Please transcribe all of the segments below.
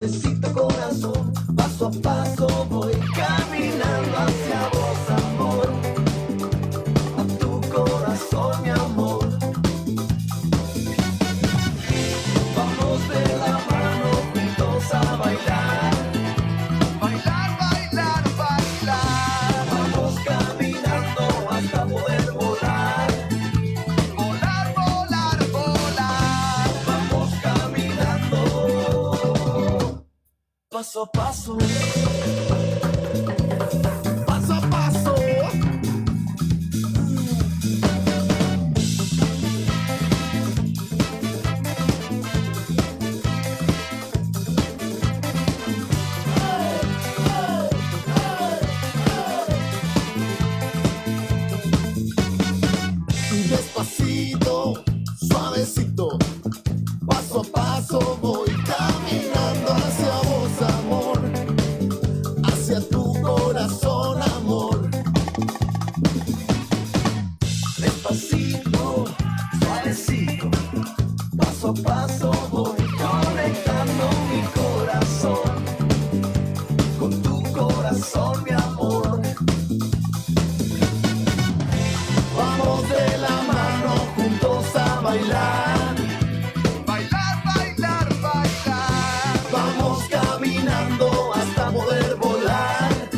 Necesito corazón, paso a paso voy caminando hacia vos, amor, a tu corazón, mi amor. Vamos de la mano juntos a bailar, bailar, bailar, bailar. Vamos caminando hasta poder volar, volar, volar, volar. Vamos caminando paso a paso, paso a paso. Despacito, suavecito, paso a paso voy caminando hacia vos, amor, hacia tu corazón, amor. Despacito, suavecito, paso a paso voy conectando mi corazón con tu corazón, mi amor. Vamos de la mano juntos a bailar, bailar, bailar, bailar. Vamos caminando hasta poder volar,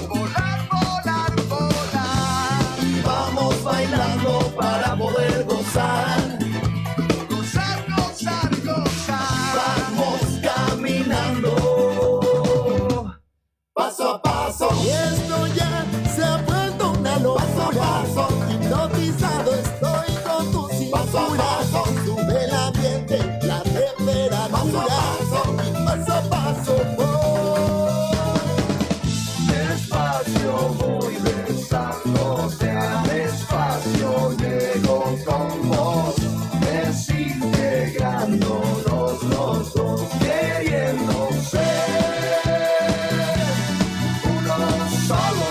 volar, volar, volar. Y vamos bailando para poder gozar, gozar, gozar, gozar. Vamos caminando paso a paso. Y esto ya se ha vuelto una locura. Paso a paso, hipnotizado estoy con tu cintura. Paso a paso, sube el ambiente, la temperatura. Paso a paso, voy. Despacio voy besándote, despacio llego con vos, desintegrándonos los dos, queriendo ser uno solo.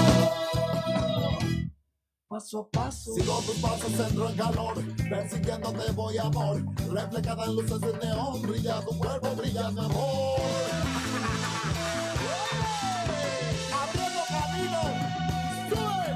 Paso a paso, sigo tus pasos, entro en calor, persiguiéndote voy amor, reflejada en luces de neón, brilla tu cuerpo, brilla mi amor. Abriendo camino, sube.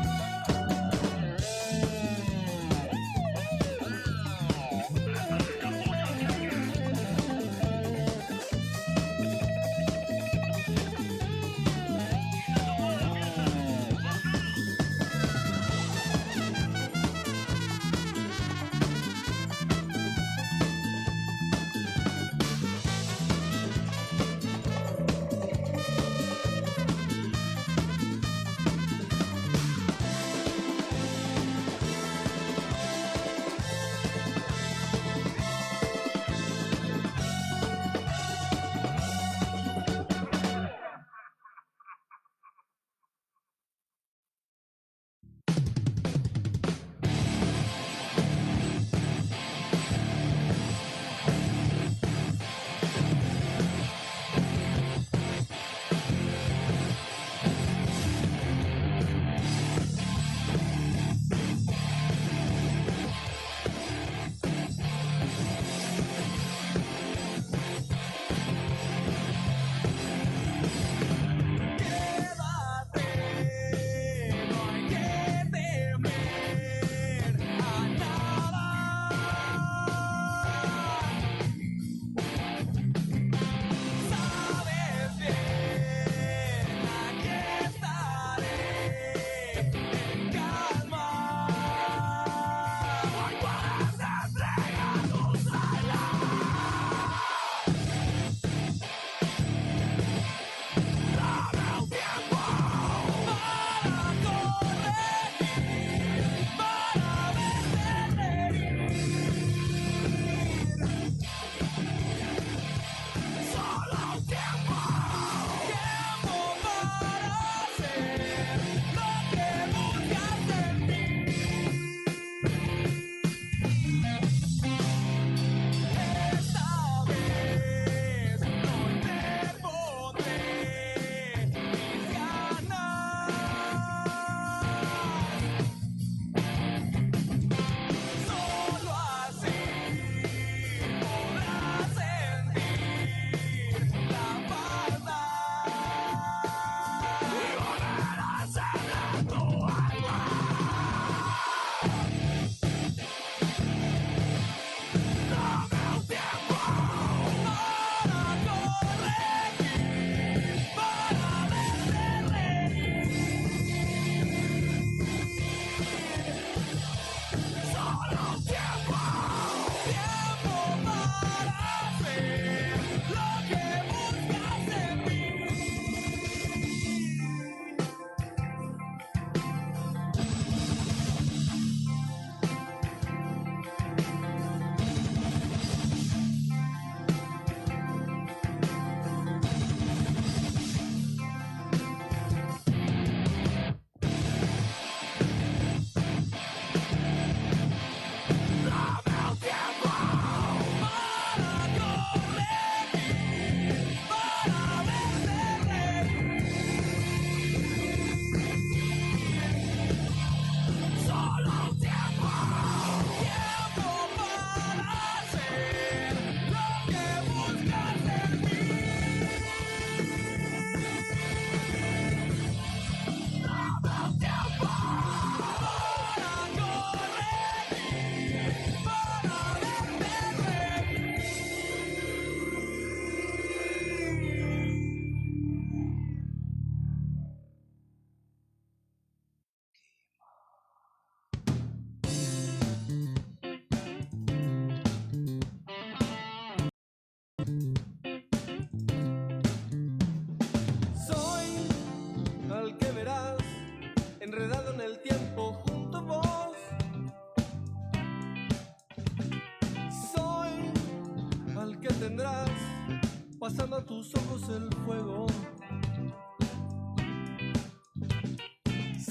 tus ojos el fuego.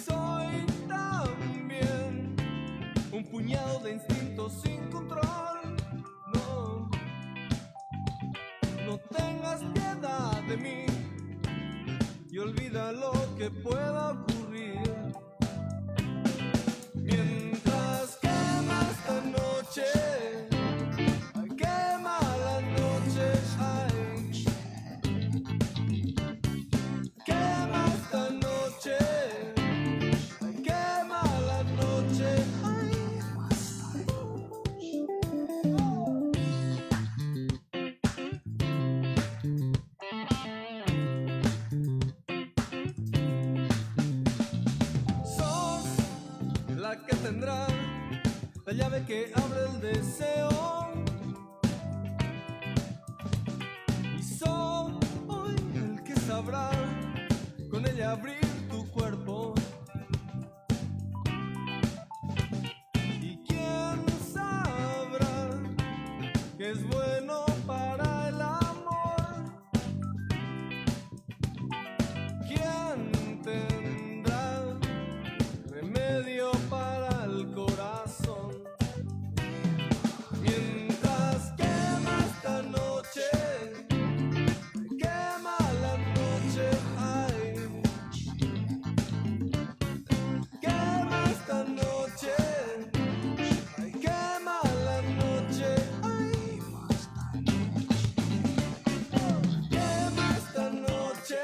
Soy también un puñado de instintos sin control. No, no tengas piedad de mí y olvida lo que pueda ocurrir. Mientras quema esta noche, quema la noche, ay. Quema esta noche, quema la noche, ay. Sos la que tendrá la llave que abre el deseo. Y soy el que sabrá con ella abrir tu cuerpo. Y quién sabrá que es bueno para el amor. ¿Quién tendrá remedio para el corazón? Mientras quema esta noche, quema la noche, ay. Quema esta noche, ay, quema la noche, ay. Quema esta noche,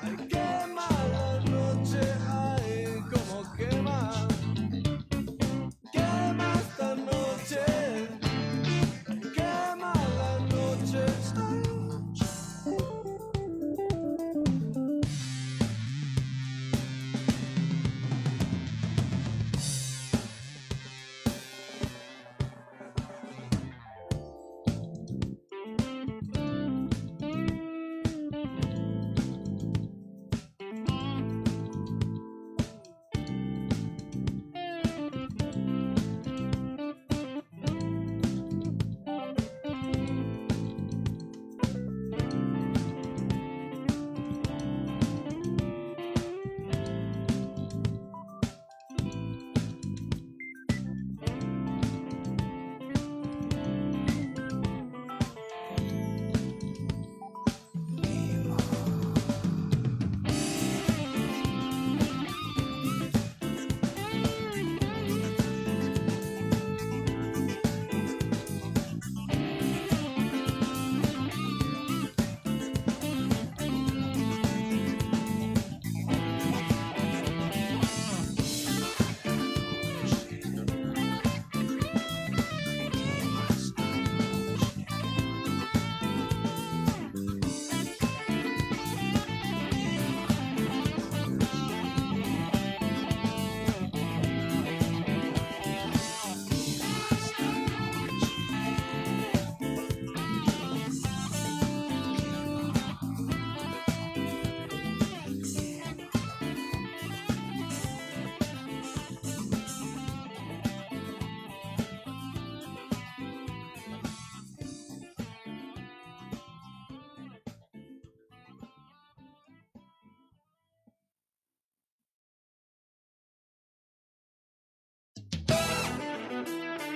ay, quema la noche, ay, como quema. Quema esta noche, ay, quema la noche, ay.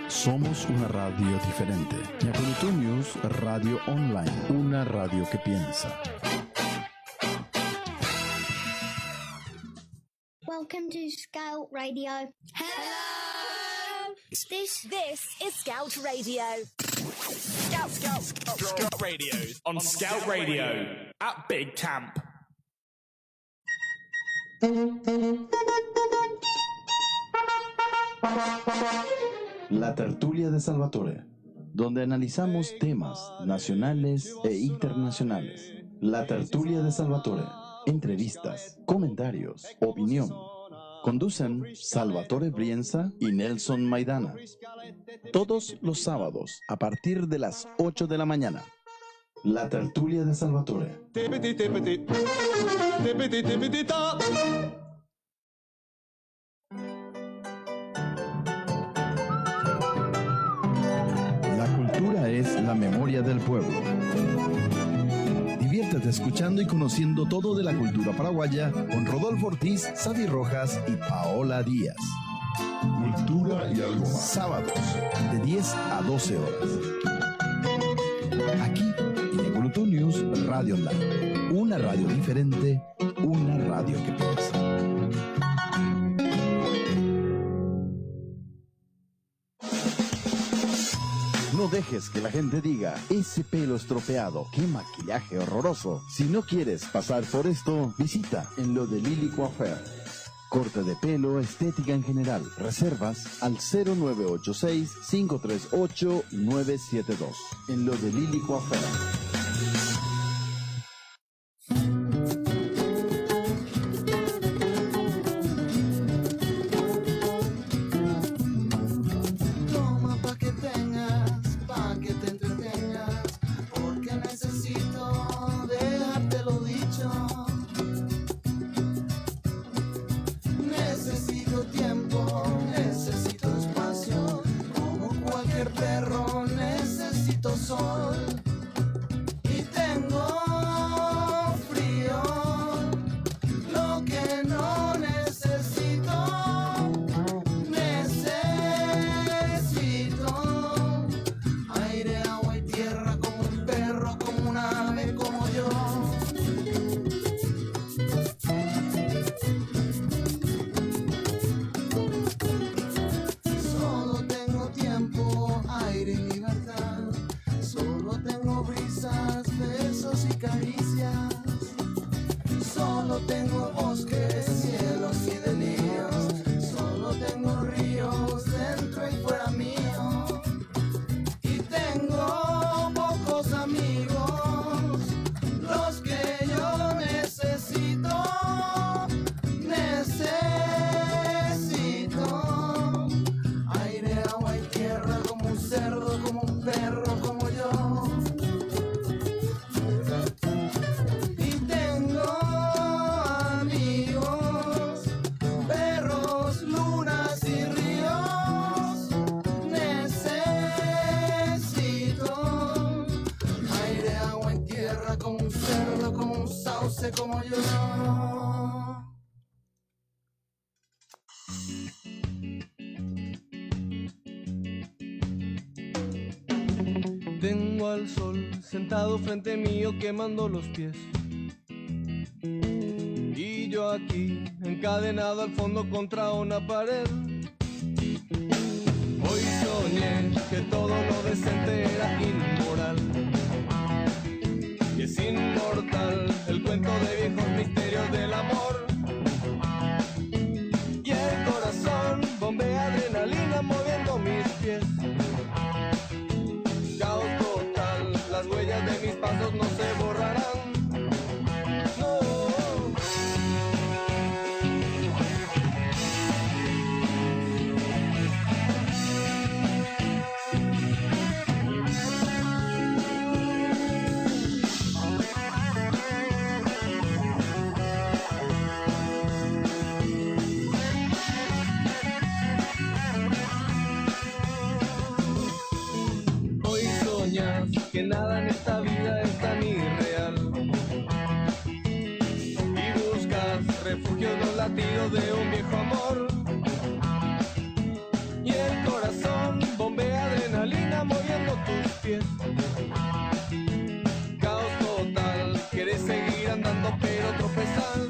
Somos una radio diferente. Ñapolitu News Radio Online, una radio que piensa. Welcome to Scout Radio. Hello! This is Scout Radio. Scout Radio. On Scout Radio. At Big Camp. La tertulia de Salvatore, donde analizamos temas nacionales e internacionales. La tertulia de Salvatore, entrevistas, comentarios, opinión. Conducen Salvatore Brienza y Nelson Maidana. Todos los sábados a partir de las 8 de la mañana. La tertulia de Salvatore. La cultura es la memoria del pueblo. Diviértete escuchando y conociendo todo de la cultura paraguaya con Rodolfo Ortiz, Savi Rojas y Paola Díaz. Cultura y algo más. Sábados, de 10 a 12 horas. Aquí, en Ecoloto News Radio Online. Una radio diferente, una radio que piensa. No dejes que la gente diga, ese pelo estropeado, qué maquillaje horroroso. Si no quieres pasar por esto, visita en lo de Lili Coiffeur. Corte de pelo, estética en general. Reservas al 0986-538-972. En lo de Lili Coiffeur. Como yo. Tengo al sol sentado frente mío quemando los pies. Y yo aquí encadenado al fondo contra una pared. Hoy soñé que todo lo decente era inmoral. Y es inmortal el cuento de viejos misterios del amor. Y el corazón bombea adrenalina moviendo mis pies. Caos total, las huellas de mis pasos no se borrarán. No. Que nada en esta vida es tan irreal. Y buscas refugio en los latidos de un viejo amor. Y el corazón bombea adrenalina moviendo tus pies. Caos total, quieres seguir andando pero tropezas.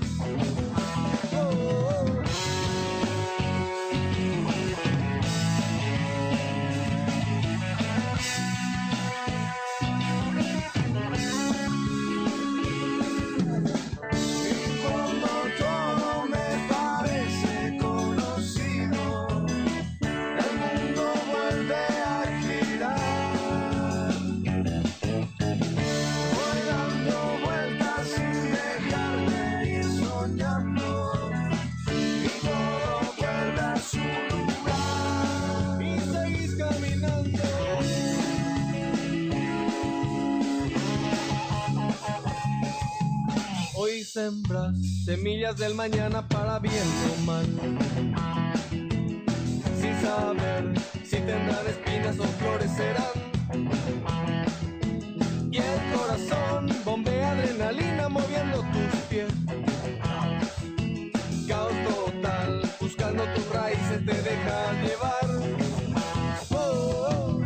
Sembras semillas del mañana para bien o mal, sin saber si tendrán espinas o florecerán. Y el corazón bombea adrenalina adrenalina moviendo tus pies. Caos total, buscando tus raíces te dejas llevar. Oh, oh.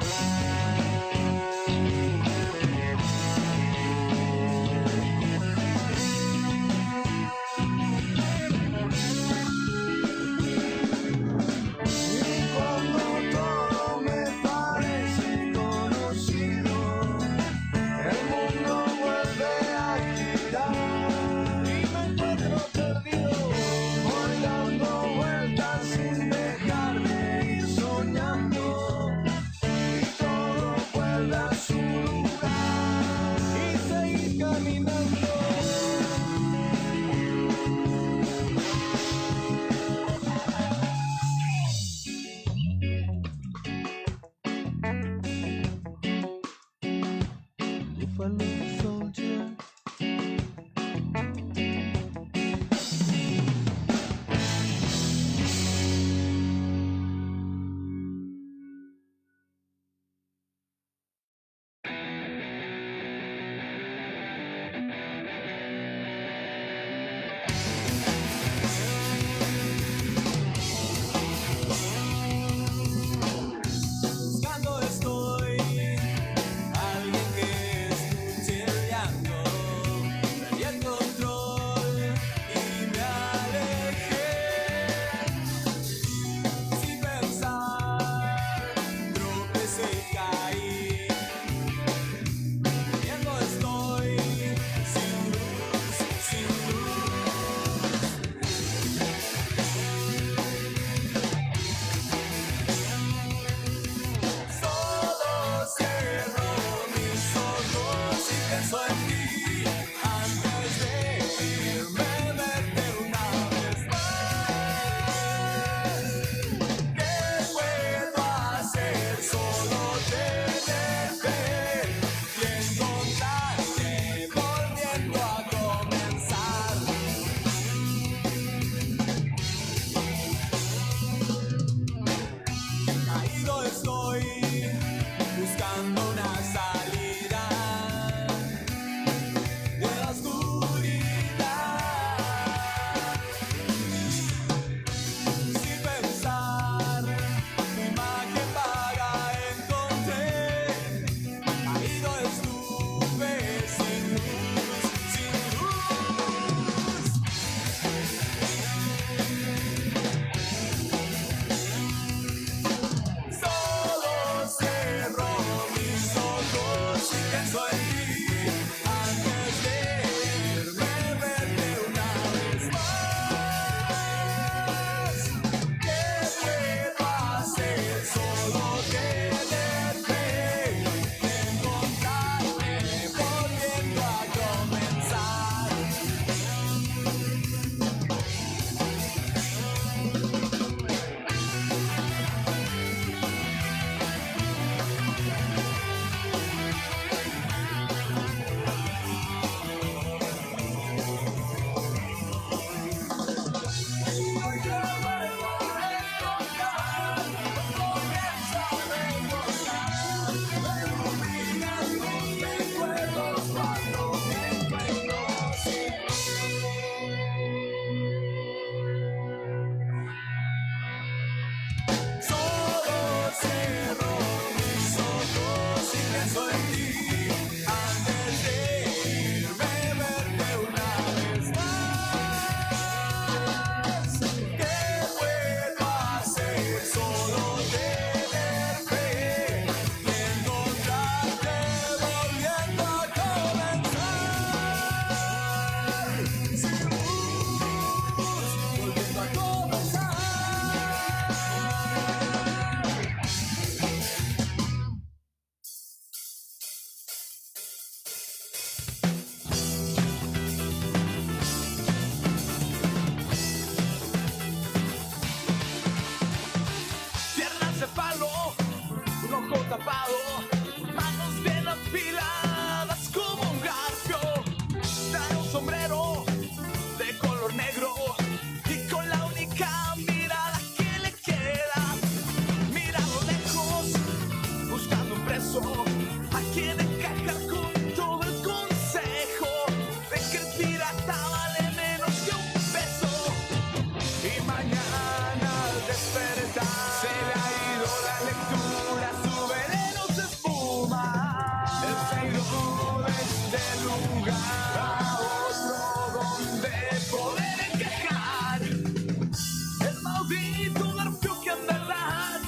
lugar, a otro donde poder encajar. El maldito nervio que en verdad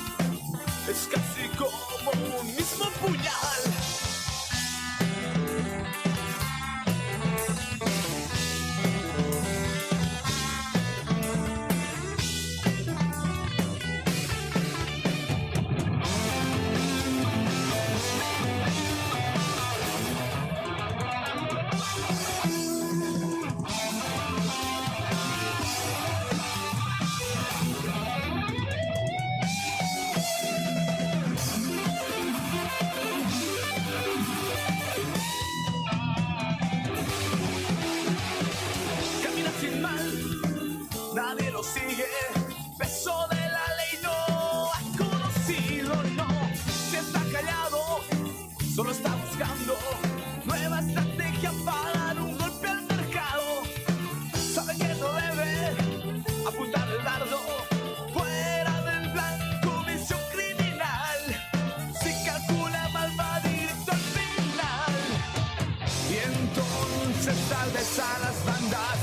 es casi como un mismo puñal. Camina sin mal, nadie lo sigue. Peso de la ley no ha conocido, no. Se está callado, solo está buscando nueva estrategia para dar un golpe al mercado. Sabe que no debe apuntar el dardo fuera del blanco, visión criminal. Si calcula mal va directo al final. Y entonces tal vez a las bandas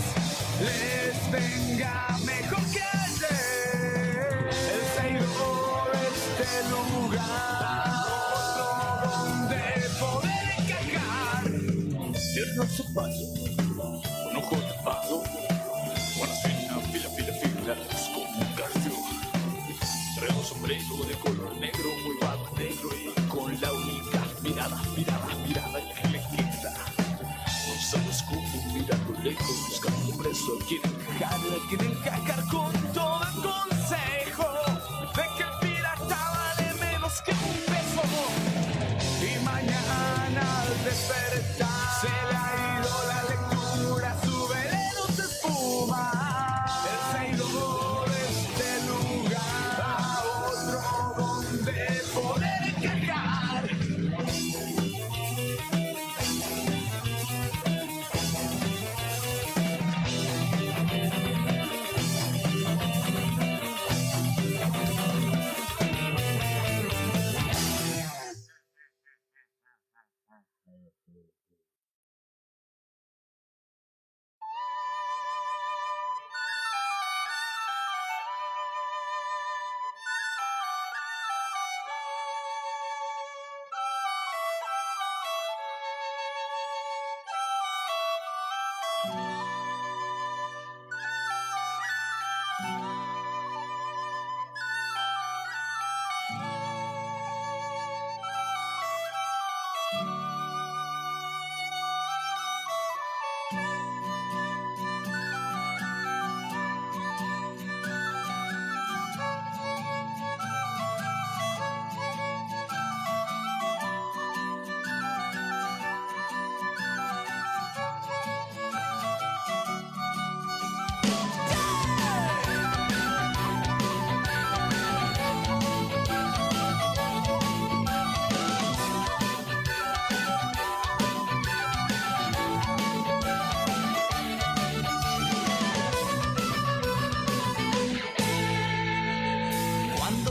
les venga mejor que ayer el traidor de este lugar, otro donde poder encajar. Pierna al zapato, un ojo tapado, una fila, es como un garfio. Trae un sombrero de color negro, muy vago negro y con la única mirada que le queda. Solo escupo, mirando lejos, buscando preso. Quiere encajar con todo el consejo de que el pirata vale menos que un peso. Y mañana al despertar se le ha ido la lectura, su veneno se espuma. El traidor de este lugar, a otro donde poder encajar.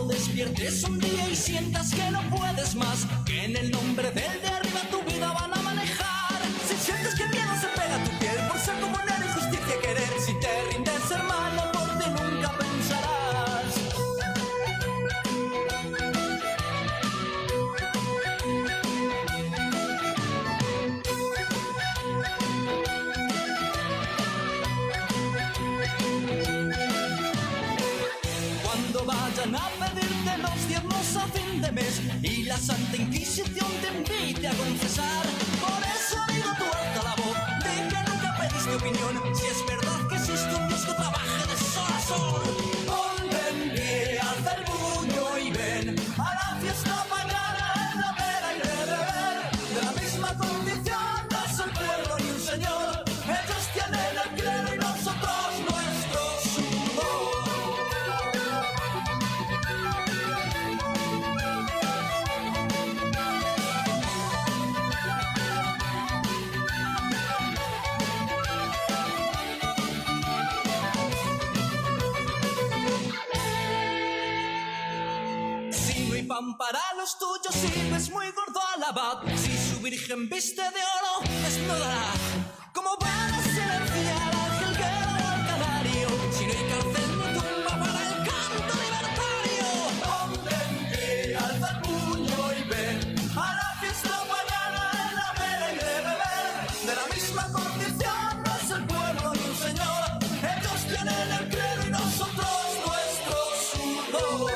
despiertes un día y sientas que no puedes más, que en el nombre del de arriba tu vida van a manejar. Si sientes que el miedo se pega a tu piel por ser como una injusticia querer, si te rindes, hermano, por ti nunca pensarás. Cuando vayan a pedirte los diezmos a fin de mes y la Santa Inquisición te invite a confesar, por eso digo tú alza la voz de que nunca pediste opinión. Si es verdad que existe un Dios que trabaja de sol a sol, ponte en pie, alza el puño y ven a la fiesta pagana en la vera y de beber. De la misma condición no es el pueblo ni un señor, ellos tienen el clero y nosotros nuestro sudor. Pan para los tuyos, si ves muy gordo al abad, si su virgen viste de oro, desnudará. condición no es el pueblo ni un señor. Ellos tienen el clero y nosotros nuestro sudor.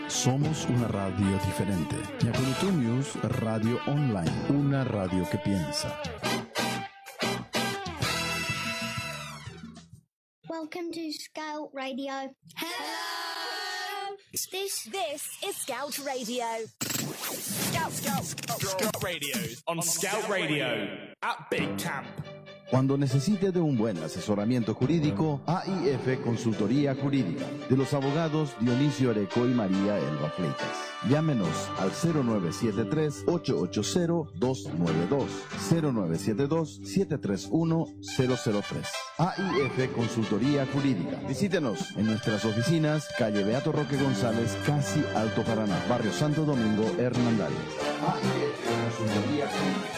Somos una radio diferente. Yakurutu News Radio Online, una radio que piensa. Welcome to Scout Radio. Hello. This is Scout Radio. Scout Radio on Scout Radio at Big Camp. Cuando necesite de un buen asesoramiento jurídico, AIF Consultoría Jurídica, de los abogados Dionisio Areco y María Elba Fleitas. Llámenos al 0973-880-292, 0972-731-003. AIF Consultoría Jurídica. Visítenos en nuestras oficinas, calle Beato Roque González, casi Alto Paraná, barrio Santo Domingo, Hernandarias. AIF Consultoría Jurídica.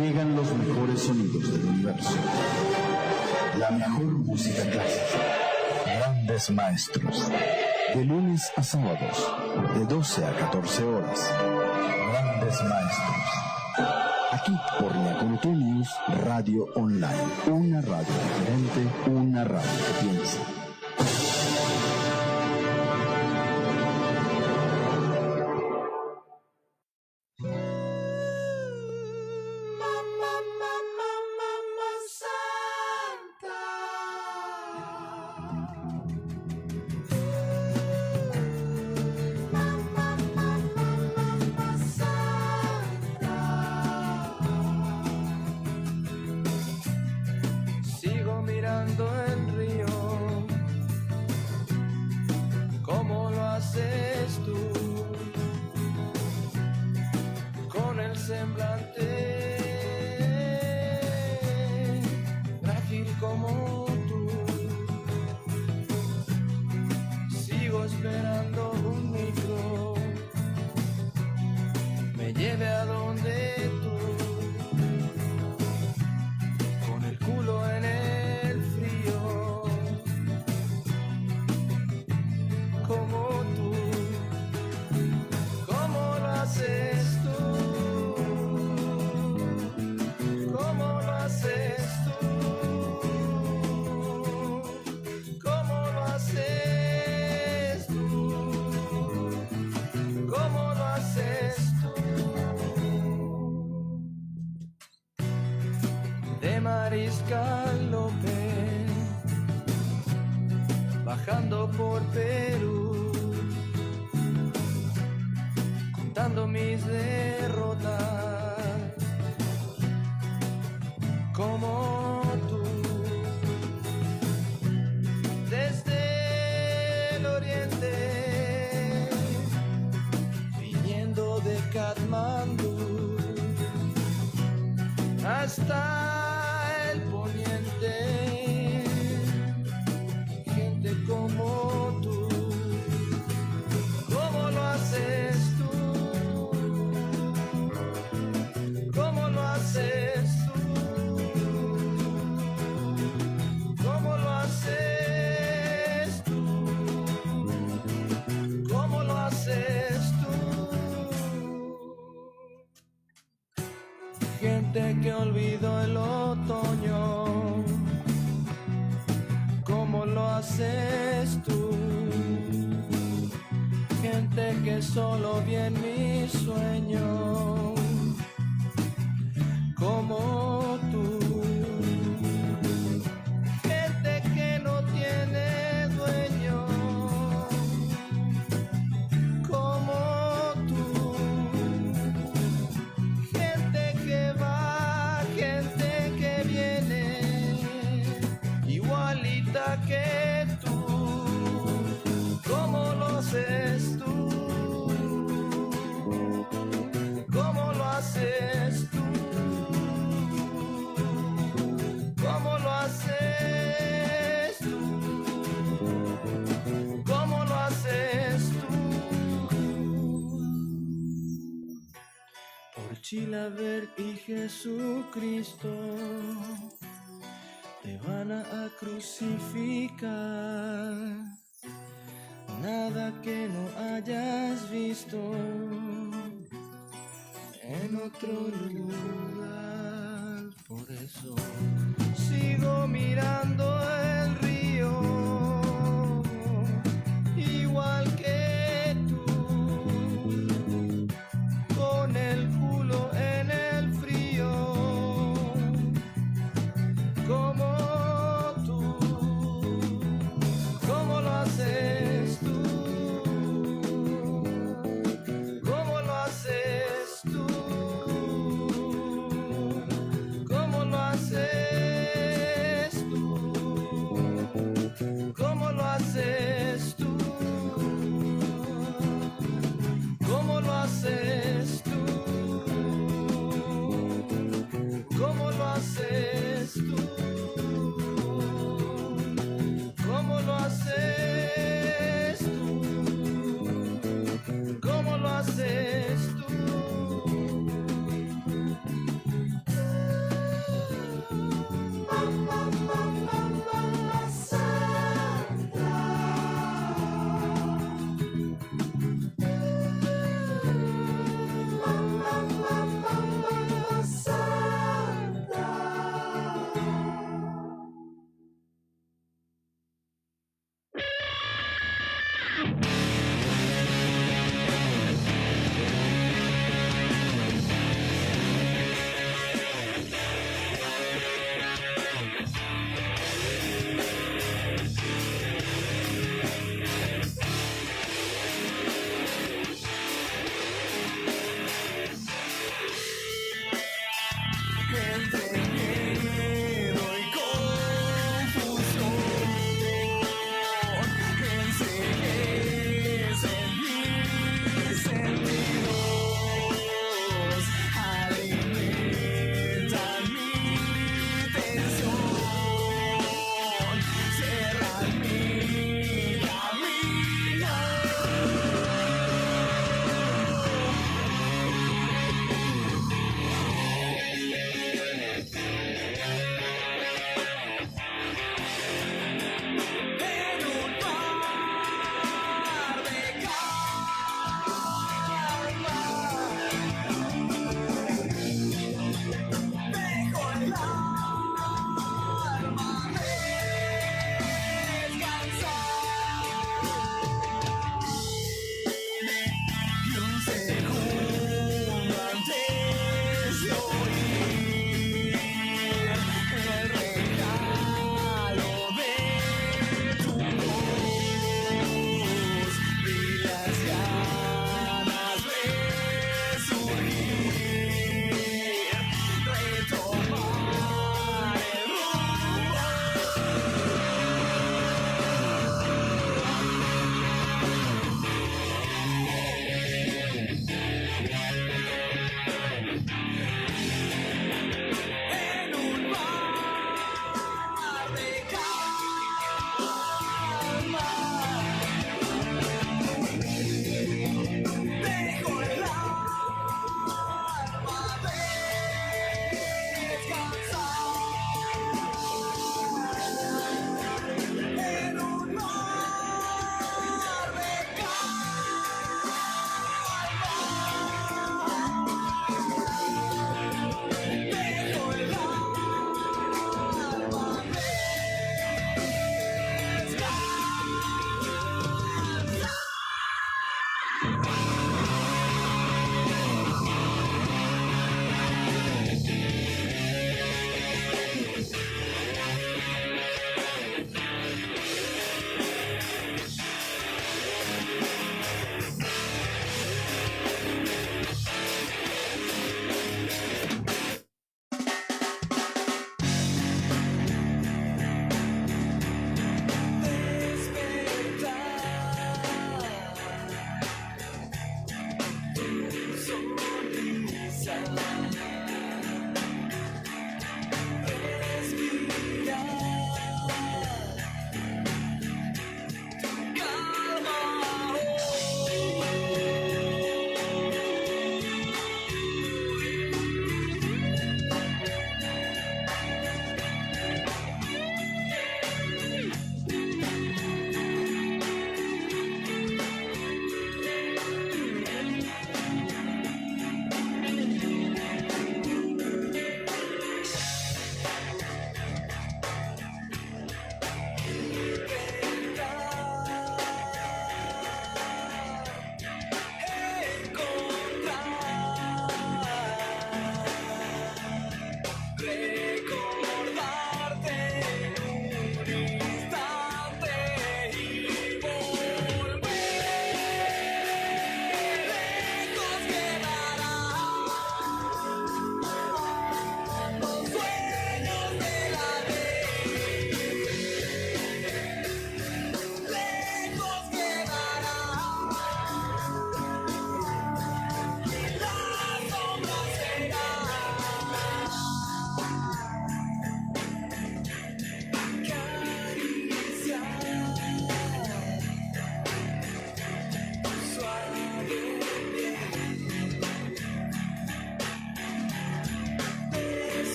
Llegan los mejores sonidos del universo. La mejor música clásica. Grandes maestros. De lunes a sábados, de 12 a 14 horas. Grandes maestros. Aquí por Yakurutu News Radio Online. Una radio diferente, una radio que piensa. Sigo mirando el río de Mariscal López, bajando por Perú, contando mis derrotas, como tú, desde el oriente, viniendo de Katmandú hasta el poniente, gente como tú, ¿cómo lo haces tú? ¿Cómo lo haces tú? ¿Cómo lo haces tú? ¿Cómo lo haces tú? Gente que olvidó el otoño, ¿cómo lo haces tú? Gente que solo vi en mi sueño, como tú. Gente que no tiene dueño, como tú. Gente que va, gente que viene, igualita que tú. ¿Cómo lo haces tú? ¿Cómo lo haces tú? ¿Cómo lo haces tú? ¿Cómo lo haces tú? Por Chilaver y Jesucristo te van a crucificar. Nada que no hayas visto en otro lugar. Por eso sigo mirando el río, igual que tú, con el culo en el frío, como tú. ¿Cómo lo haces tú? ¿Cómo lo haces tú? ¿Cómo lo haces tú? ¿Cómo lo haces tú? ¿Cómo lo haces tú? ¿Cómo lo haces tú?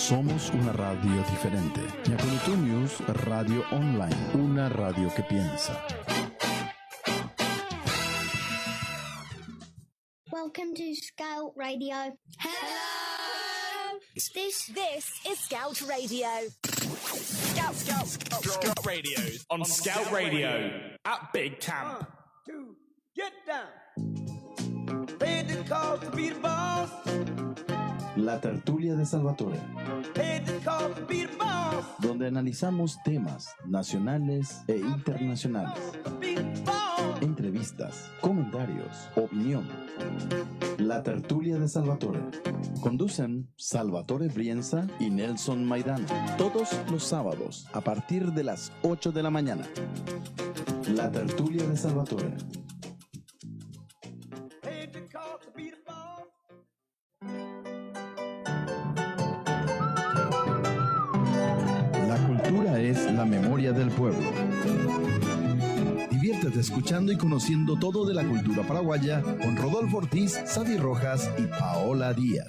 Somos una radio diferente. Ñacunutu News, radio online, una radio que piensa. Welcome to Scout Radio. Hello. This is Scout Radio. Scout Radio on Scout Radio at Big Camp. 1, 2, get down. Paid the call to be the boss. La tertulia de Salvatore, Paid the call to be the boss. donde analizamos temas nacionales e internacionales. Be the boss. Entrevistas, comentarios, opinión. La tertulia de Salvatore. Conducen Salvatore Brienza y Nelson Maidana. Todos los sábados a partir de las 8 de la mañana. La tertulia de Salvatore. Paid the call to be the boss. La cultura es la memoria del pueblo. Diviértete escuchando y conociendo todo de la cultura paraguaya con Rodolfo Ortiz, Sadi Rojas y Paola Díaz.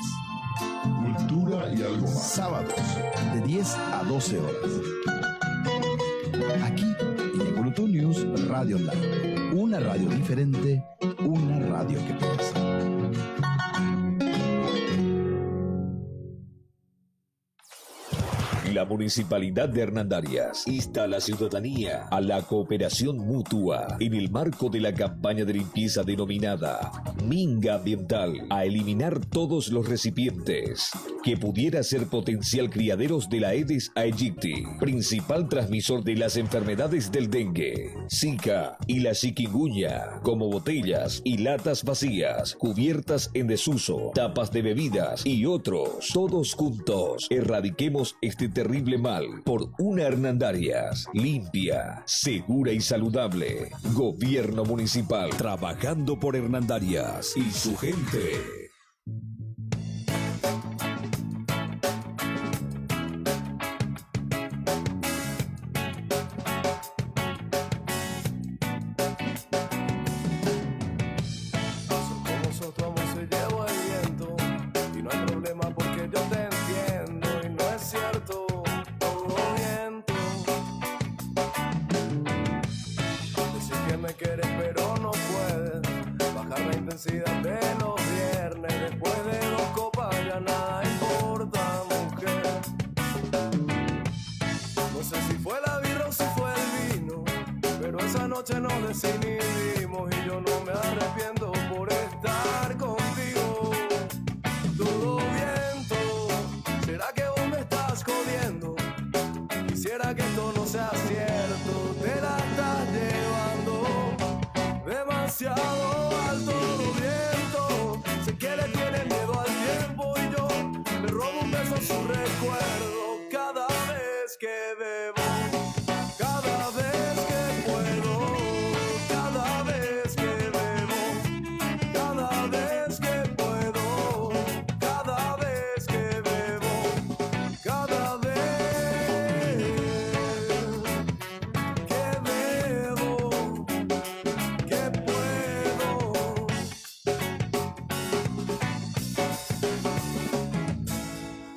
Cultura y algo más. Sábados de 10 a 12 horas. Aquí en Ñacunutu News Radio Online. Una radio diferente, una radio que piensa. La Municipalidad de Hernandarias insta a la ciudadanía a la cooperación mutua en el marco de la campaña de limpieza denominada Minga Ambiental, a eliminar todos los recipientes que pudiera ser potencial criaderos de la Aedes aegypti, principal transmisor de las enfermedades del dengue, Zika y la chikungunya, como botellas y latas vacías, cubiertas en desuso, tapas de bebidas y otros. Todos juntos erradiquemos este terrible mal por una Hernandarias limpia, segura y saludable. Gobierno Municipal, trabajando por Hernandarias y su gente.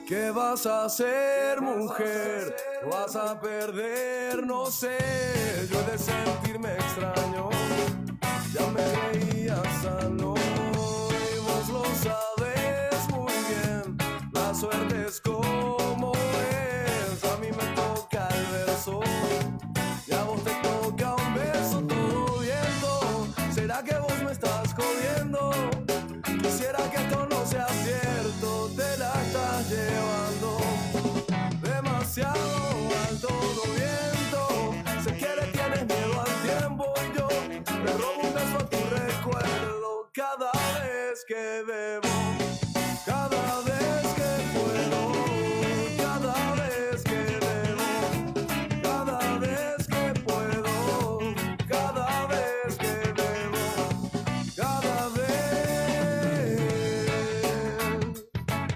¿Qué vas a hacer, mujer? ¿Vas a perder? No sé, yo he de sentirme extraño. Ya me creía sano y vos lo sabes muy bien. La suerte es como es, a mí me toca el verso y a vos te toca un beso. Todo viento, ¿será que vos me estás jodiendo? Quisiera que esto no sea cierto, te la estás llevando demasiado al todo viento. Sé que le tienes miedo al tiempo y yo me robo un beso a tu recuerdo cada vez que bebo, cada vez que puedo, cada vez que bebo, cada vez que puedo, cada vez que bebo, cada vez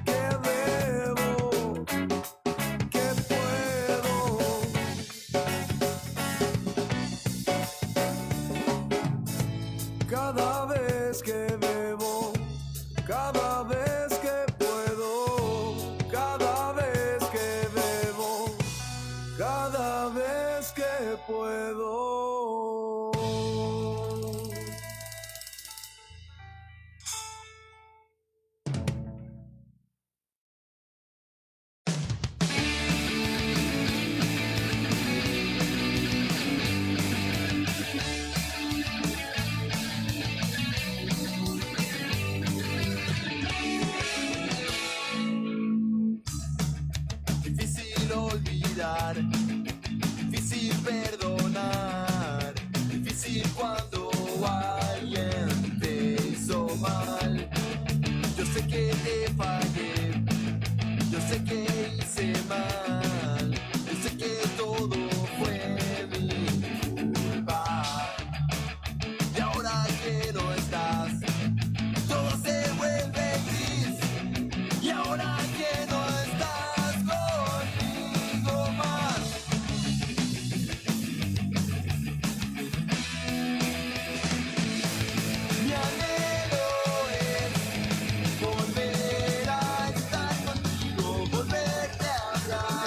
que bebo, que puedo. puedo. Difícil olvidar, difícil perdonar, difícil cuando alguien te hizo mal. Yo sé que te fallé, yo sé que hice mal, yo sé que todo fue mi culpa. Y ahora que no estás, todo se vuelve gris. Y ahora que no estás conmigo más, mi anhelo es volver a estar contigo, volverte a hablar.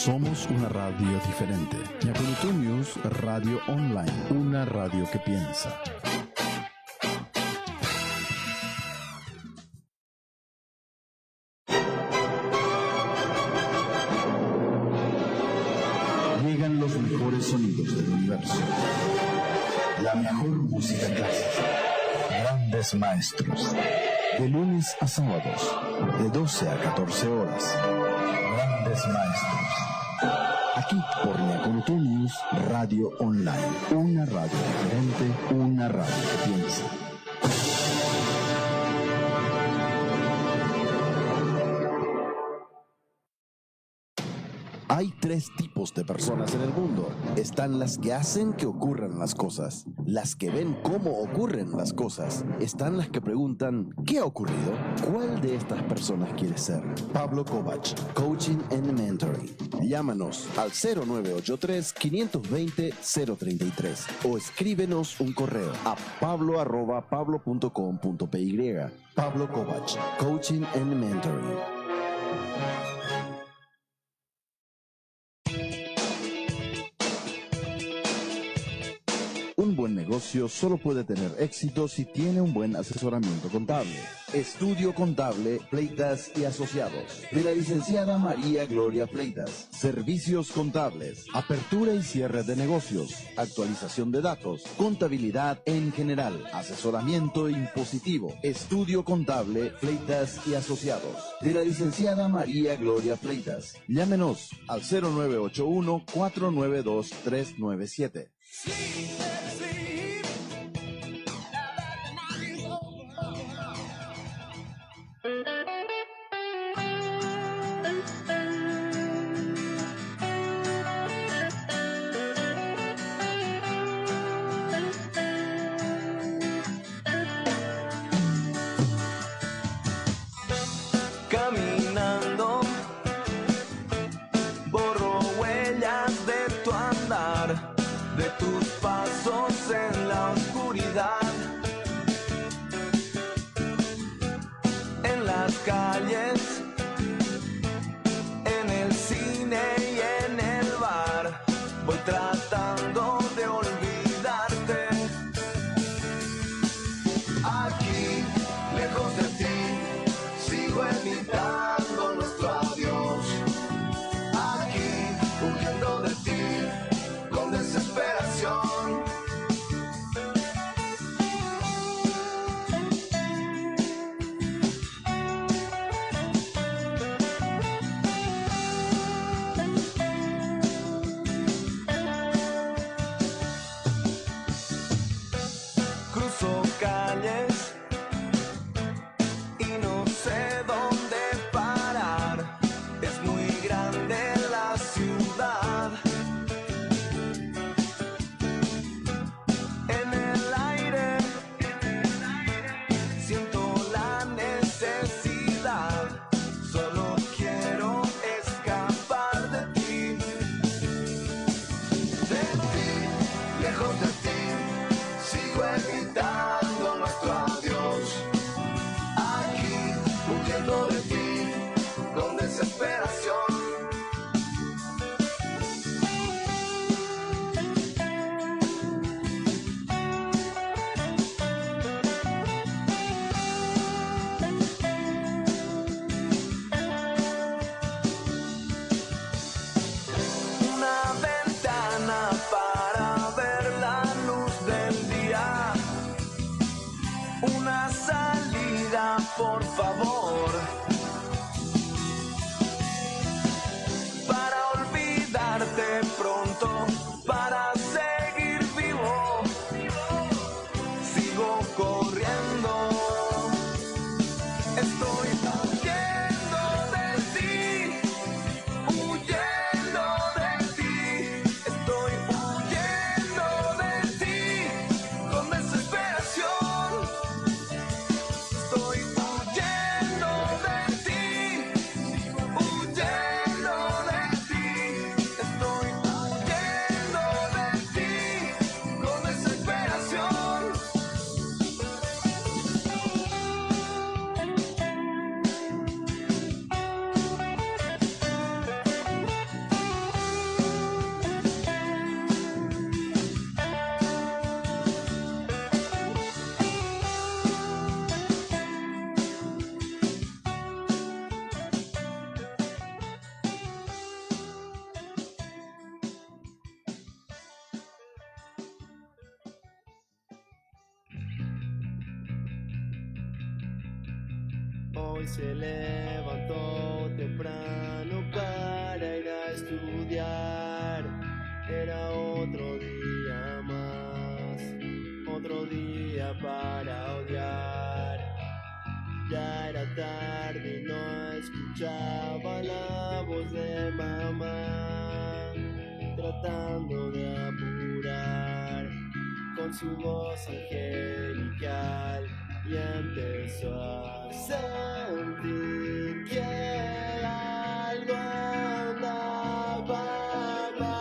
Somos una radio diferente. Ñaconitú News Radio Online, una radio que piensa. Llegan los mejores sonidos del universo. La mejor música clásica. Grandes maestros. De lunes a sábados, de 12 a 14 horas. Grandes maestros. Aquí por Ñaconitú News Radio Online. Una radio diferente, una radio que piensa. Hay tres tipos de personas en el mundo. Están las que hacen que ocurran las cosas, las que ven cómo ocurren las cosas. Están las que preguntan, ¿qué ha ocurrido? ¿Cuál de estas personas quieres ser? Pablo Kovacs, Coaching and Mentoring. Llámanos al 0983-520-033 o escríbenos un correo a pablo@pablo.com.py. Pablo Kovacs, Coaching and Mentoring. Un buen negocio solo puede tener éxito si tiene un buen asesoramiento contable. Estudio Contable, Fleitas y Asociados. De la licenciada María Gloria Fleitas. Servicios contables, apertura y cierre de negocios, actualización de datos, contabilidad en general, asesoramiento impositivo. Estudio Contable, Fleitas y Asociados. De la licenciada María Gloria Fleitas. Llámenos al 0981-492-397. Caminando, borro huellas de tu andar, de tus pasos en la oscuridad, en las calles, en el cine y en el bar. Voy tratando de olvidarte. Aquí, lejos de ti, sigo evitando nuestro adiós. Aquí, huyendo de ti, con desesperación. Cruzo calles y no sé dónde parar. Es muy grande la ciudad. En el aire siento la necesidad. Solo quiero escapar de ti, lejos de ti. Sigo evitando nuestro adiós. Aquí, huyendo de ti, con desesperación. Una ventana para ver la luz del día. Una salida, por favor. Hoy se levantó temprano para ir a estudiar. Era otro día más, otro día para odiar. Ya era tarde y no escuchaba la voz de mamá, tratando de apurar con su voz angelical, y empezó a sentir que algo andaba mal.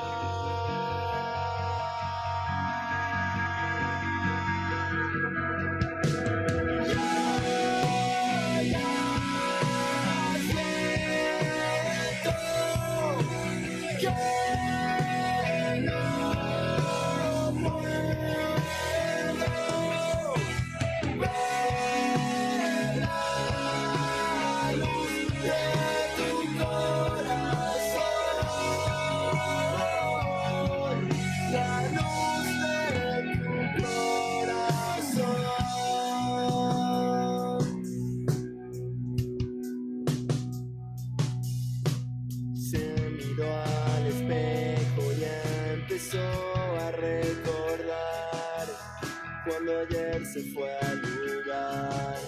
Se fue al lugar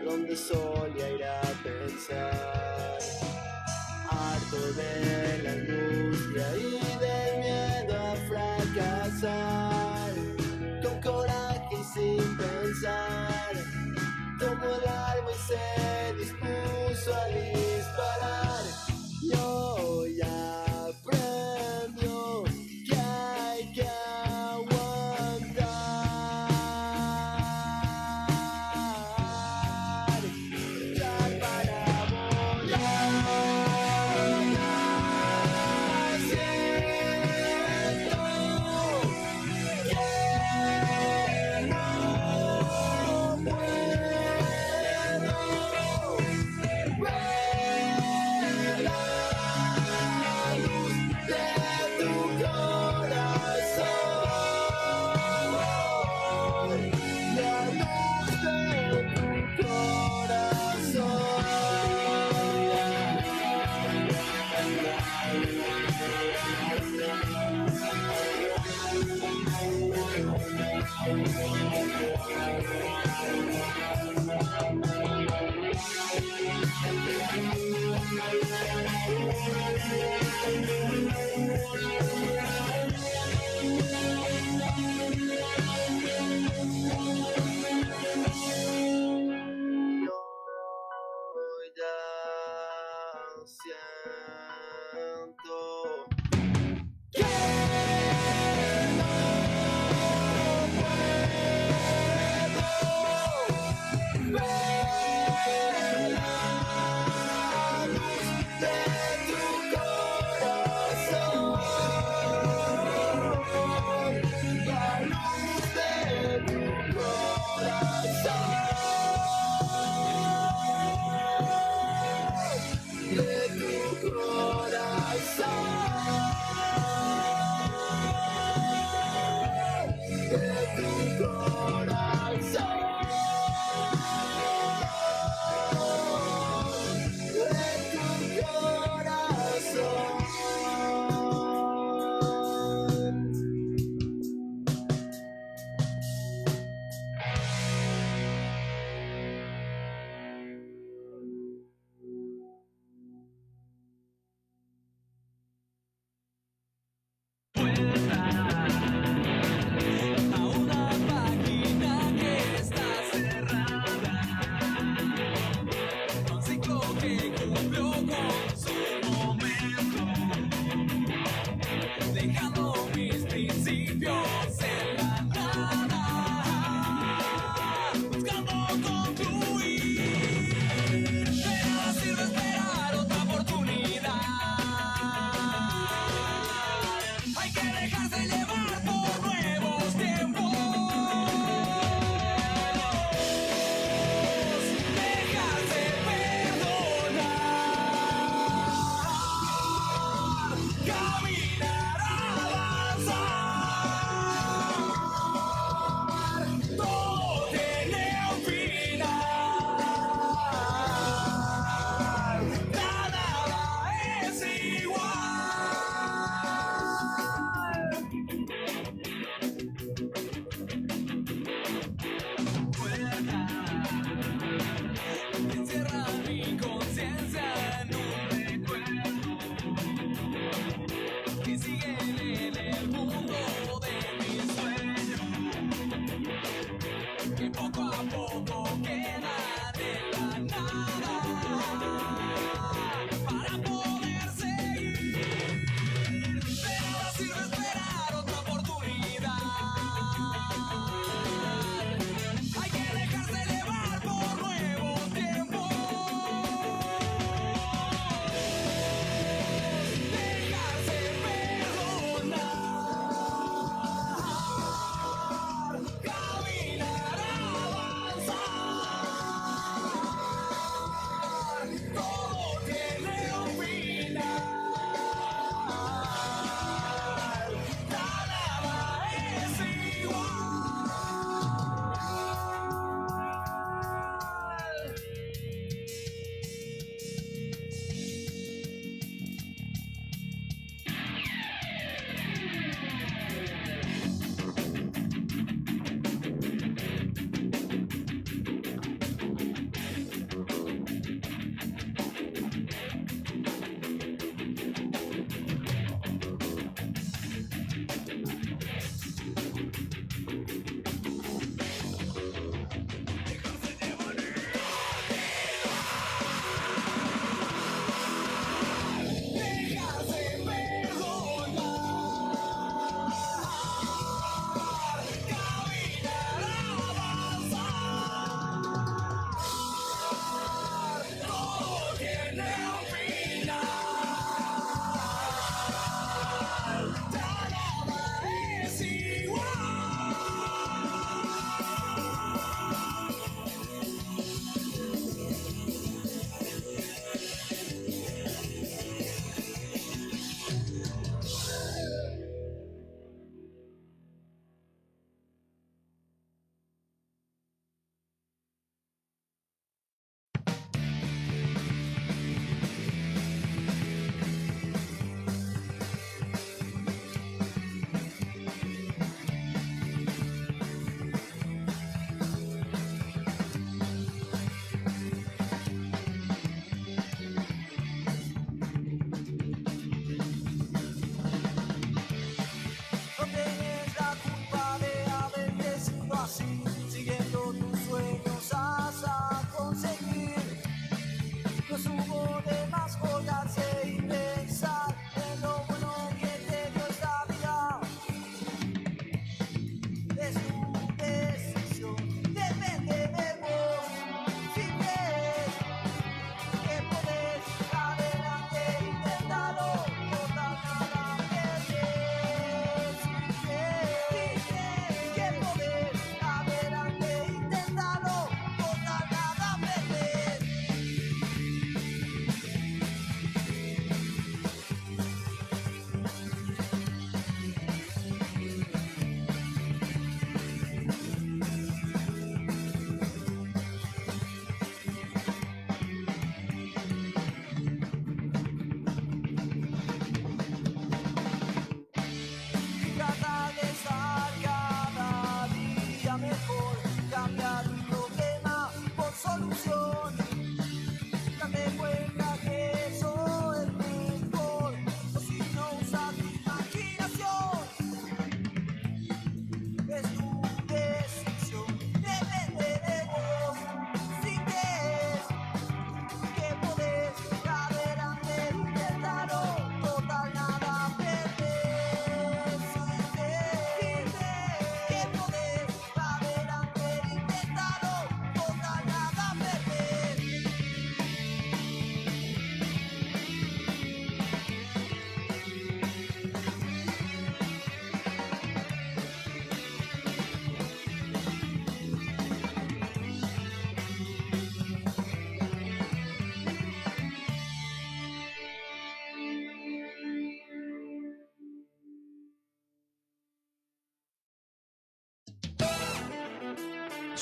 donde solía ir a pensar, harto de la angustia y del miedo a fracasar. Con coraje y sin pensar, tomó el arma y se dispuso a disparar. Y hoy aprendió que hay que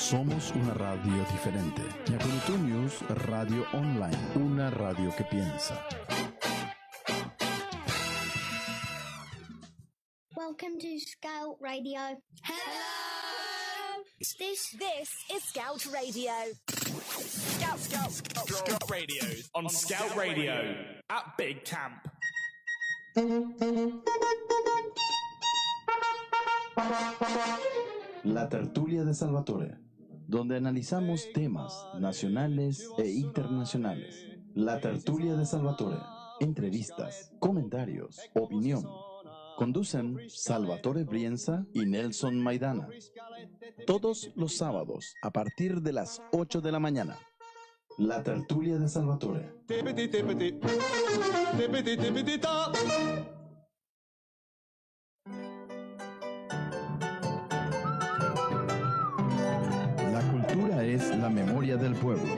Somos una radio diferente. Ñaculutú News Radio Online, una radio que piensa. Welcome to Scout Radio. Hello. This is Scout Radio. Scout Radio on Scout Radio at Big Camp. La tertulia de Salvatore, donde analizamos temas nacionales e internacionales. La tertulia de Salvatore, entrevistas, comentarios, opinión. Conducen Salvatore Brienza y Nelson Maidana. Todos los sábados a partir de las 8 de la mañana. La tertulia de Salvatore. La cultura es la memoria del pueblo.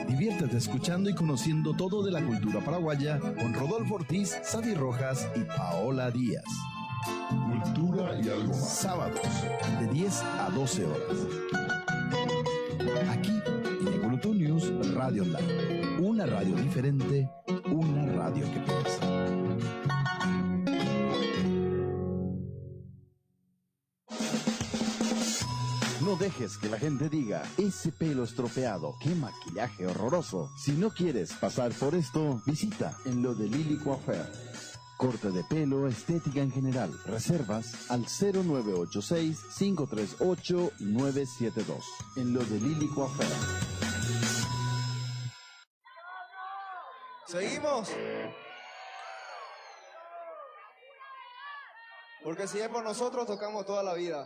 Diviértete escuchando y conociendo todo de la cultura paraguaya con Rodolfo Ortiz, Sadi Rojas y Paola Díaz. Cultura y algo más. Sábados, de 10 a 12 horas. Aquí, en Ñaculutú News Radio Online. Una radio diferente, una radio que piensa. No dejes que la gente diga, ese pelo estropeado, qué maquillaje horroroso. Si no quieres pasar por esto, visita en lo de Lili Coiffeur. Corte de pelo, estética en general. Reservas al 0986-538-972. En lo de Lili Coiffeur. ¿Seguimos? Porque si es por nosotros, tocamos toda la vida.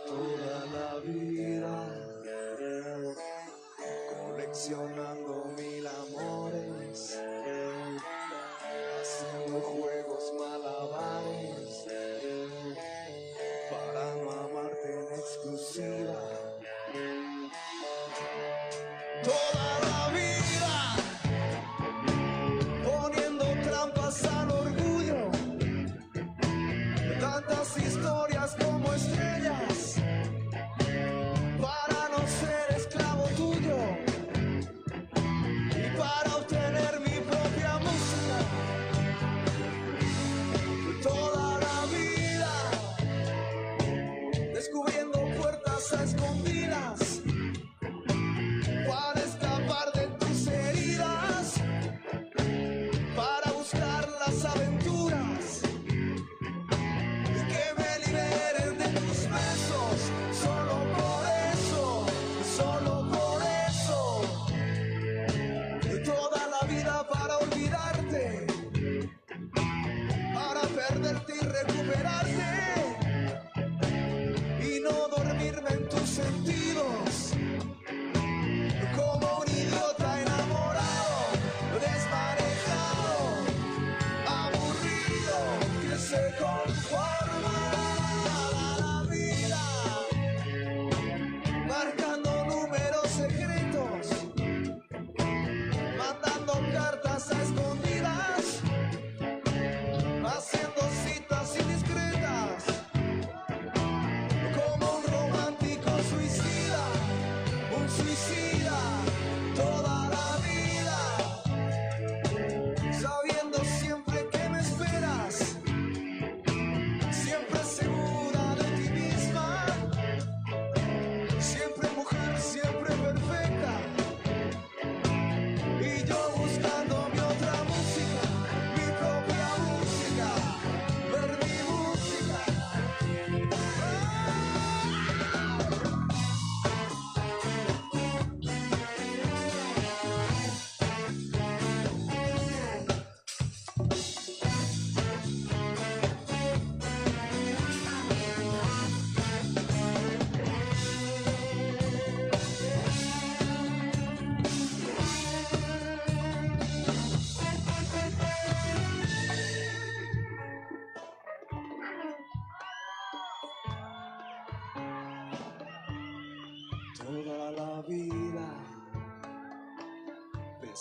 Toda la vida coleccionando mil amores, haciendo juegos malabares para no amarte en exclusiva.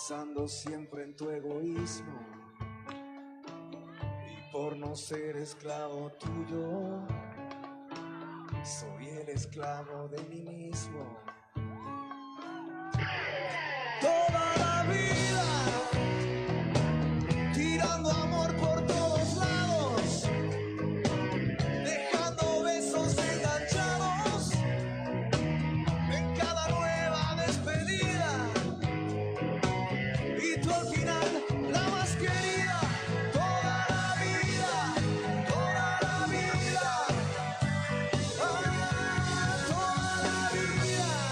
pensando siempre en tu egoísmo. Y por no ser esclavo tuyo, soy el esclavo de mí mismo. Toda la vida tirando amor por todos lados, dejando besos enganchados en cada nueva despedida. Y tú al final, la más querida, toda la vida, toda la vida, toda la vida.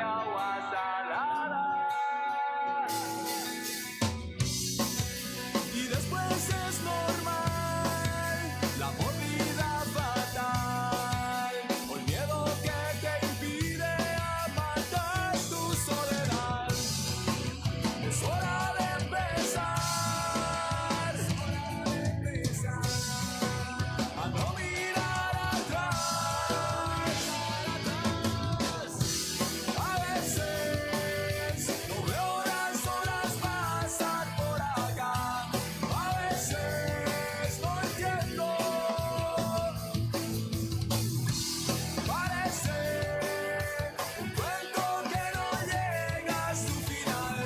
agua salada. Y después es normal la mordida fatal, o el miedo que te impide aguantar tu soledad. Es hora de empezar a no mirar atrás. A veces no veo las horas pasar por acá. A veces no entiendo. Parece un cuento que no llega a su final.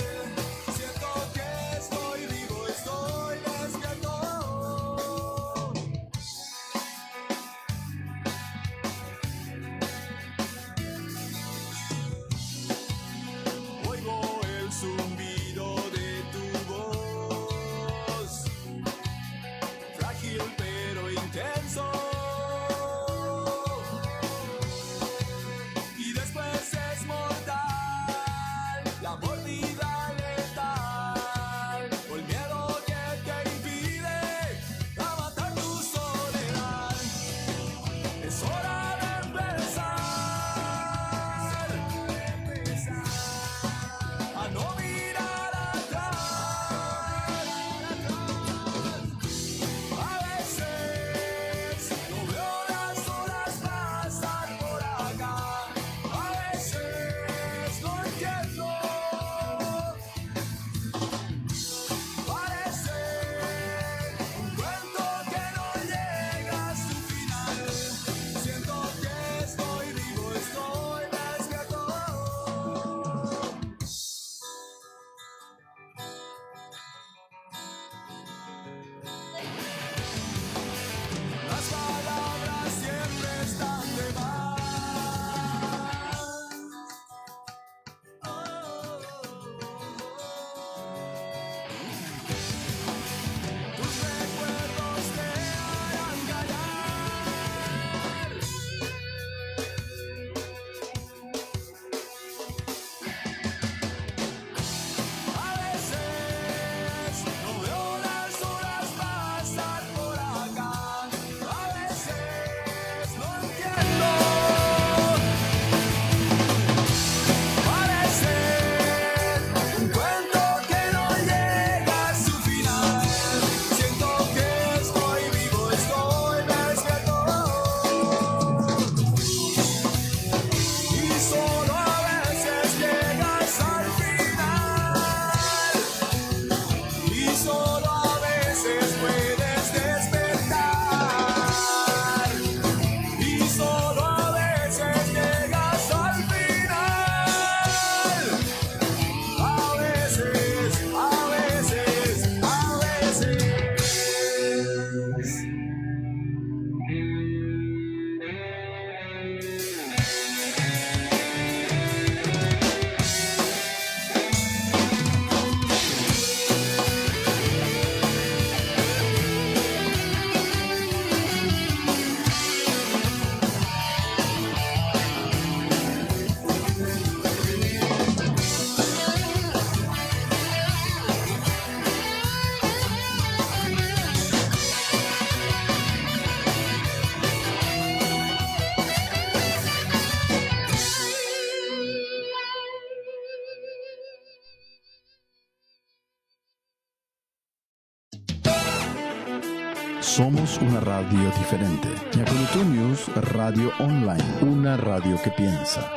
Siento que estoy vivo, estoy despierto. Oigo el zumbido de tu voz, frágil pero intenso. Y después es mortal la mordida letal, o el miedo que te impide aguantar tu soledad. Es hora de empezar a no mirar atrás. A veces no veo las horas pasar por acá. A veces no entiendo. Parece un cuento que no llega a su final. Siento que estoy vivo, estoy despierto. Las palabras siempre están de más. Tus recuerdos te harán callar. A veces no veo las horas pasar por acá. A veces no entiendo. Parece un cuento que no llega a su final. Siento que estoy vivo, estoy despierto. Y solo a veces llegas al final. Y solo a veces puedes despertar. Y solo a veces llegas al final. A veces, a veces, a veces. Somos una radio diferente. Yakurutu News Radio Online, una radio que piensa.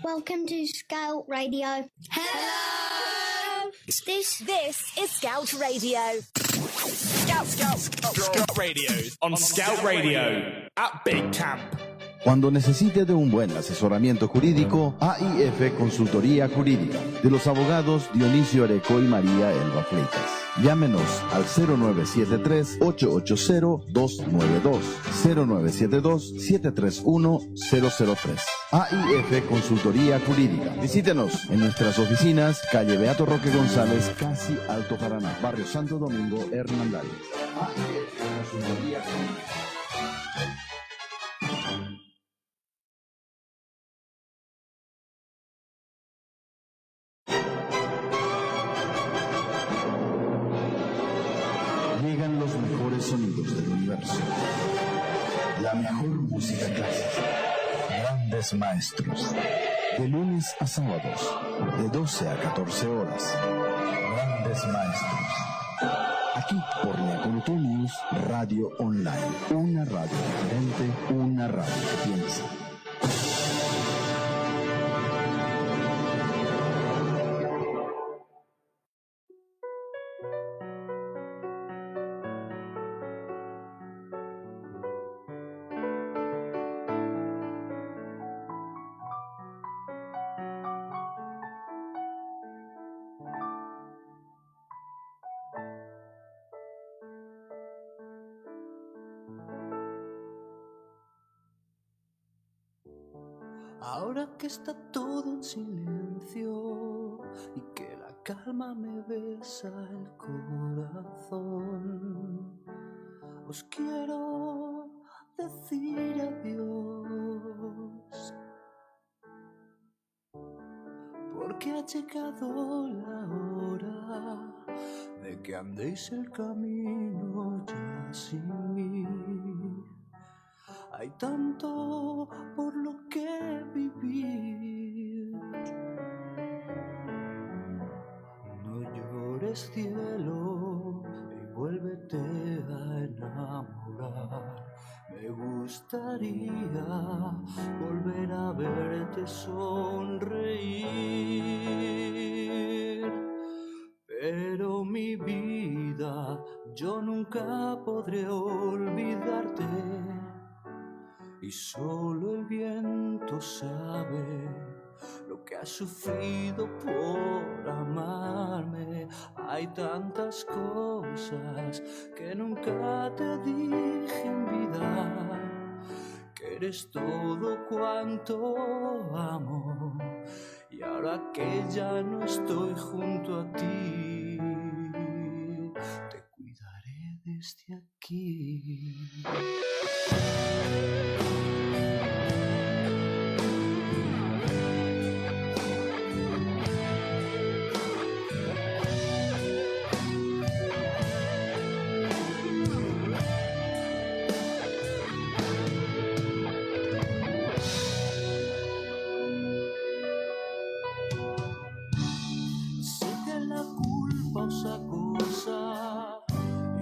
Welcome to Scout Radio. Hello! This is Scout Radio. Scout Radio on Scout Radio at Big Camp. Cuando necesite de un buen asesoramiento jurídico, AIF Consultoría Jurídica, de los abogados Dionisio Areco y María Elba Fleitas. Llámenos al 0973-880-292, 0972-731-003. AIF Consultoría Jurídica. Visítenos en nuestras oficinas, calle Beato Roque González, casi Alto Paraná, Barrio Santo Domingo, Hernandarias. AIF Consultoría Jurídica. universo. La mejor música clásica. Grandes maestros. De lunes a sábados, de 12 a 14 horas. Grandes maestros. Aquí por Neaconto News Radio Online. Una radio diferente, una radio que piensa. Ahora que está todo en silencio y que la calma me besa el corazón, os quiero decir adiós, porque ha llegado la hora de que andéis el camino ya sin mí. Hay tanto por lo que vivir. No llores, cielo, y vuélvete a enamorar. Me gustaría volver a verte sonreír. Pero mi vida, yo nunca podré olvidarte. Y solo el viento sabe lo que has sufrido por amarme. Hay tantas cosas que nunca te dije en vida, que eres todo cuanto amo. Y ahora que ya no estoy junto a ti, te cuidaré desde aquí. Sé que la culpa os acosa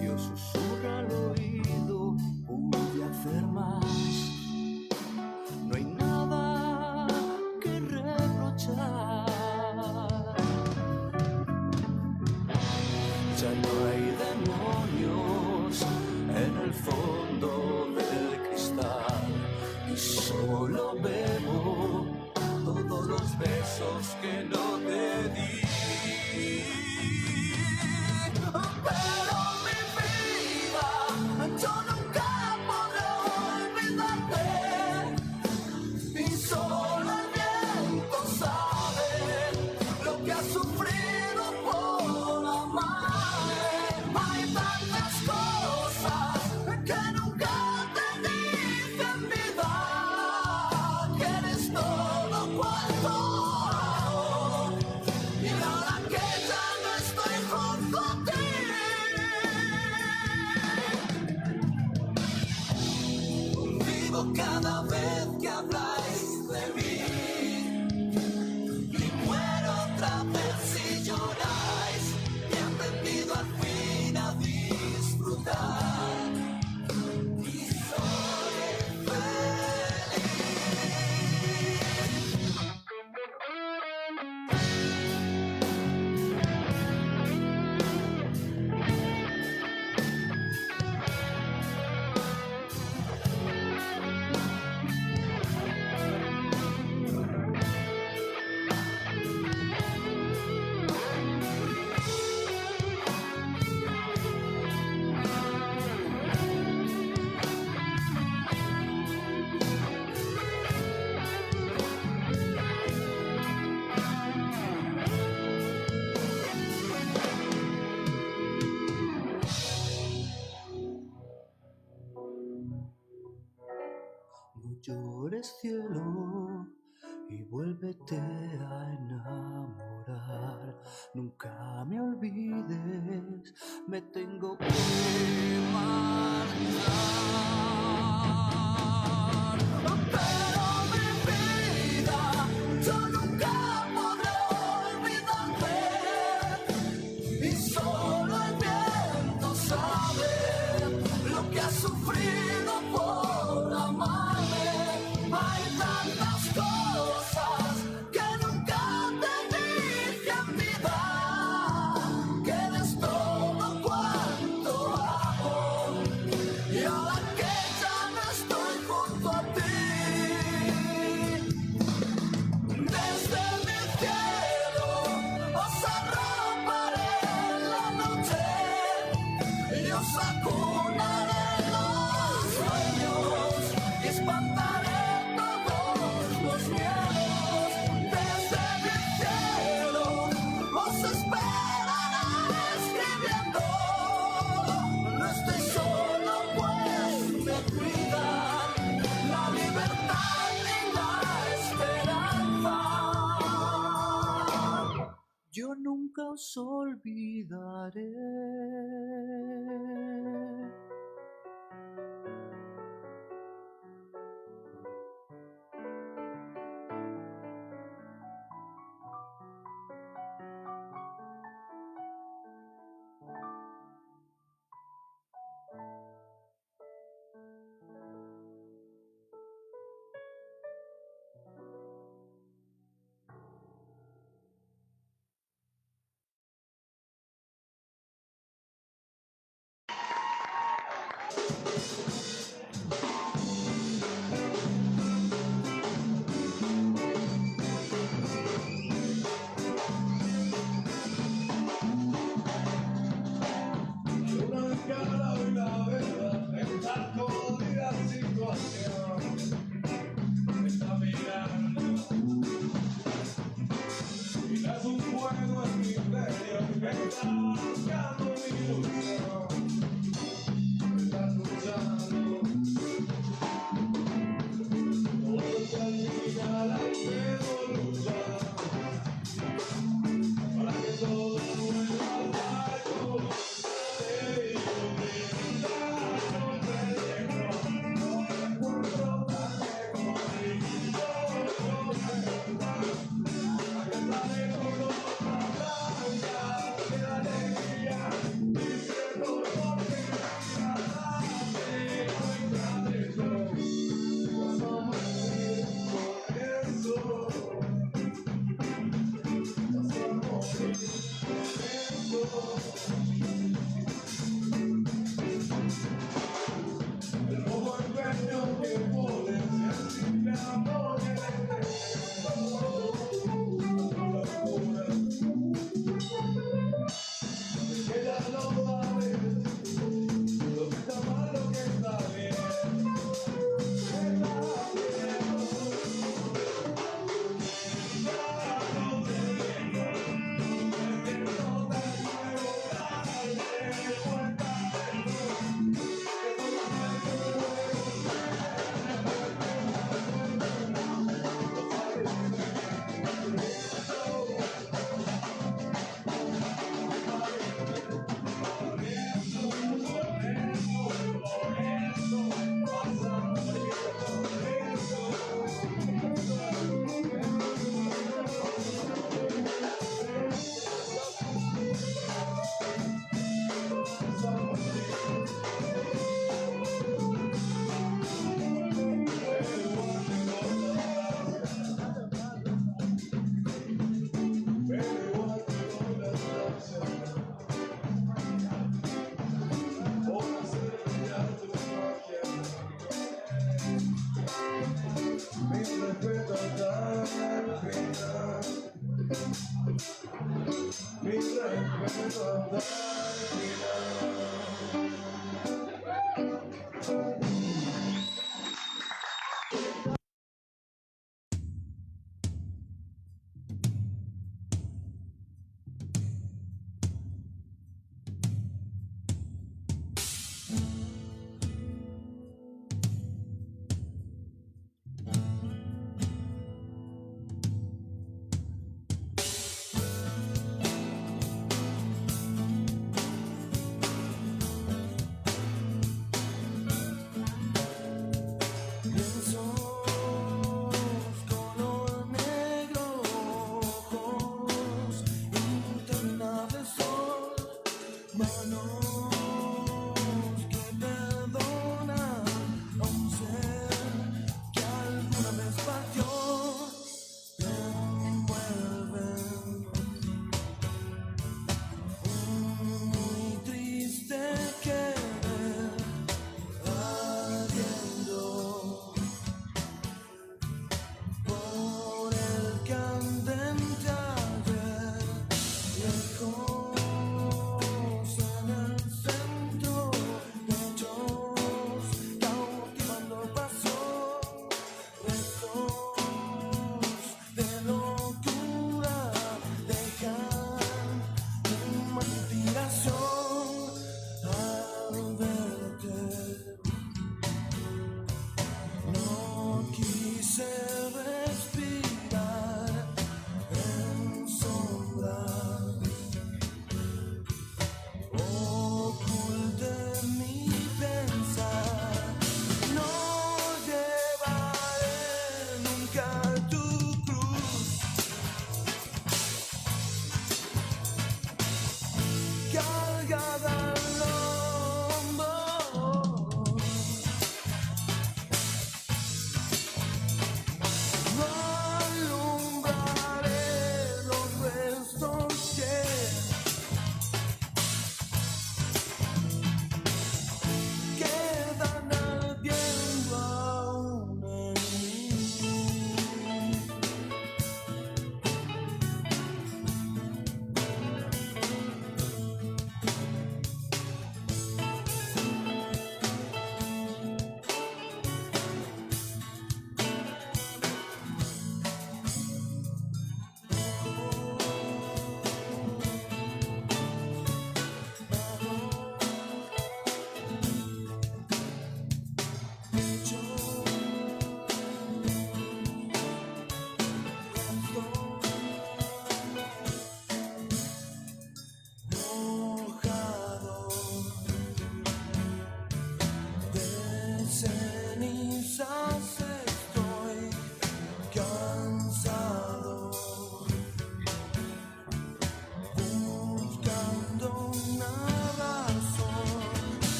y os susurra al oído, pude hacer más. No hay nada que reprochar. Ya no hay demonios en el fondo del cristal y solo bebo todos los besos que no te di. Pero mi vida, yo nunca podré olvidarte. Y solo el viento sabe lo que has sufrido por amarme. Hay tantas cosas que nunca te dije en vida, que eres todo cuanto amo. Y ahora que ya no estoy junto a ti, vivo cada vez que habláis de mí y muero otra vez si lloráis. He aprendido al fin a disfrutar y soy feliz. No llores, cielo, y vuélvete a enamorar. Nunca me olvides, me tengo que marchar. Pero mi vida, yo nunca podré olvidarte, y solo el viento sabe lo que has sufrido por amarme. Hay tantas cosas que nunca te dije en vida, que eres todo cuanto amo, y ahora que ya no estoy junto a ti, desde mi cielo os arroparé en la noche y os acunaré los sueños y espantaré todos los miedos. Desde mi cielo os esperaré escribiendo. No estoy solo, pues me cuidan la libertad y la esperanza. Yo nunca os olvidaré. Una cara y la verdad en esta jodida situación. Me está mirando y no es un juego, es mi imperio. Me está buscando mi ilusión. Me está escuchando. Todo termina, la quiero luchar para que todo vuelva a estar como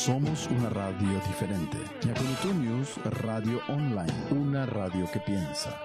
Somos una radio diferente. Yakurutu News Radio Online, una radio que piensa.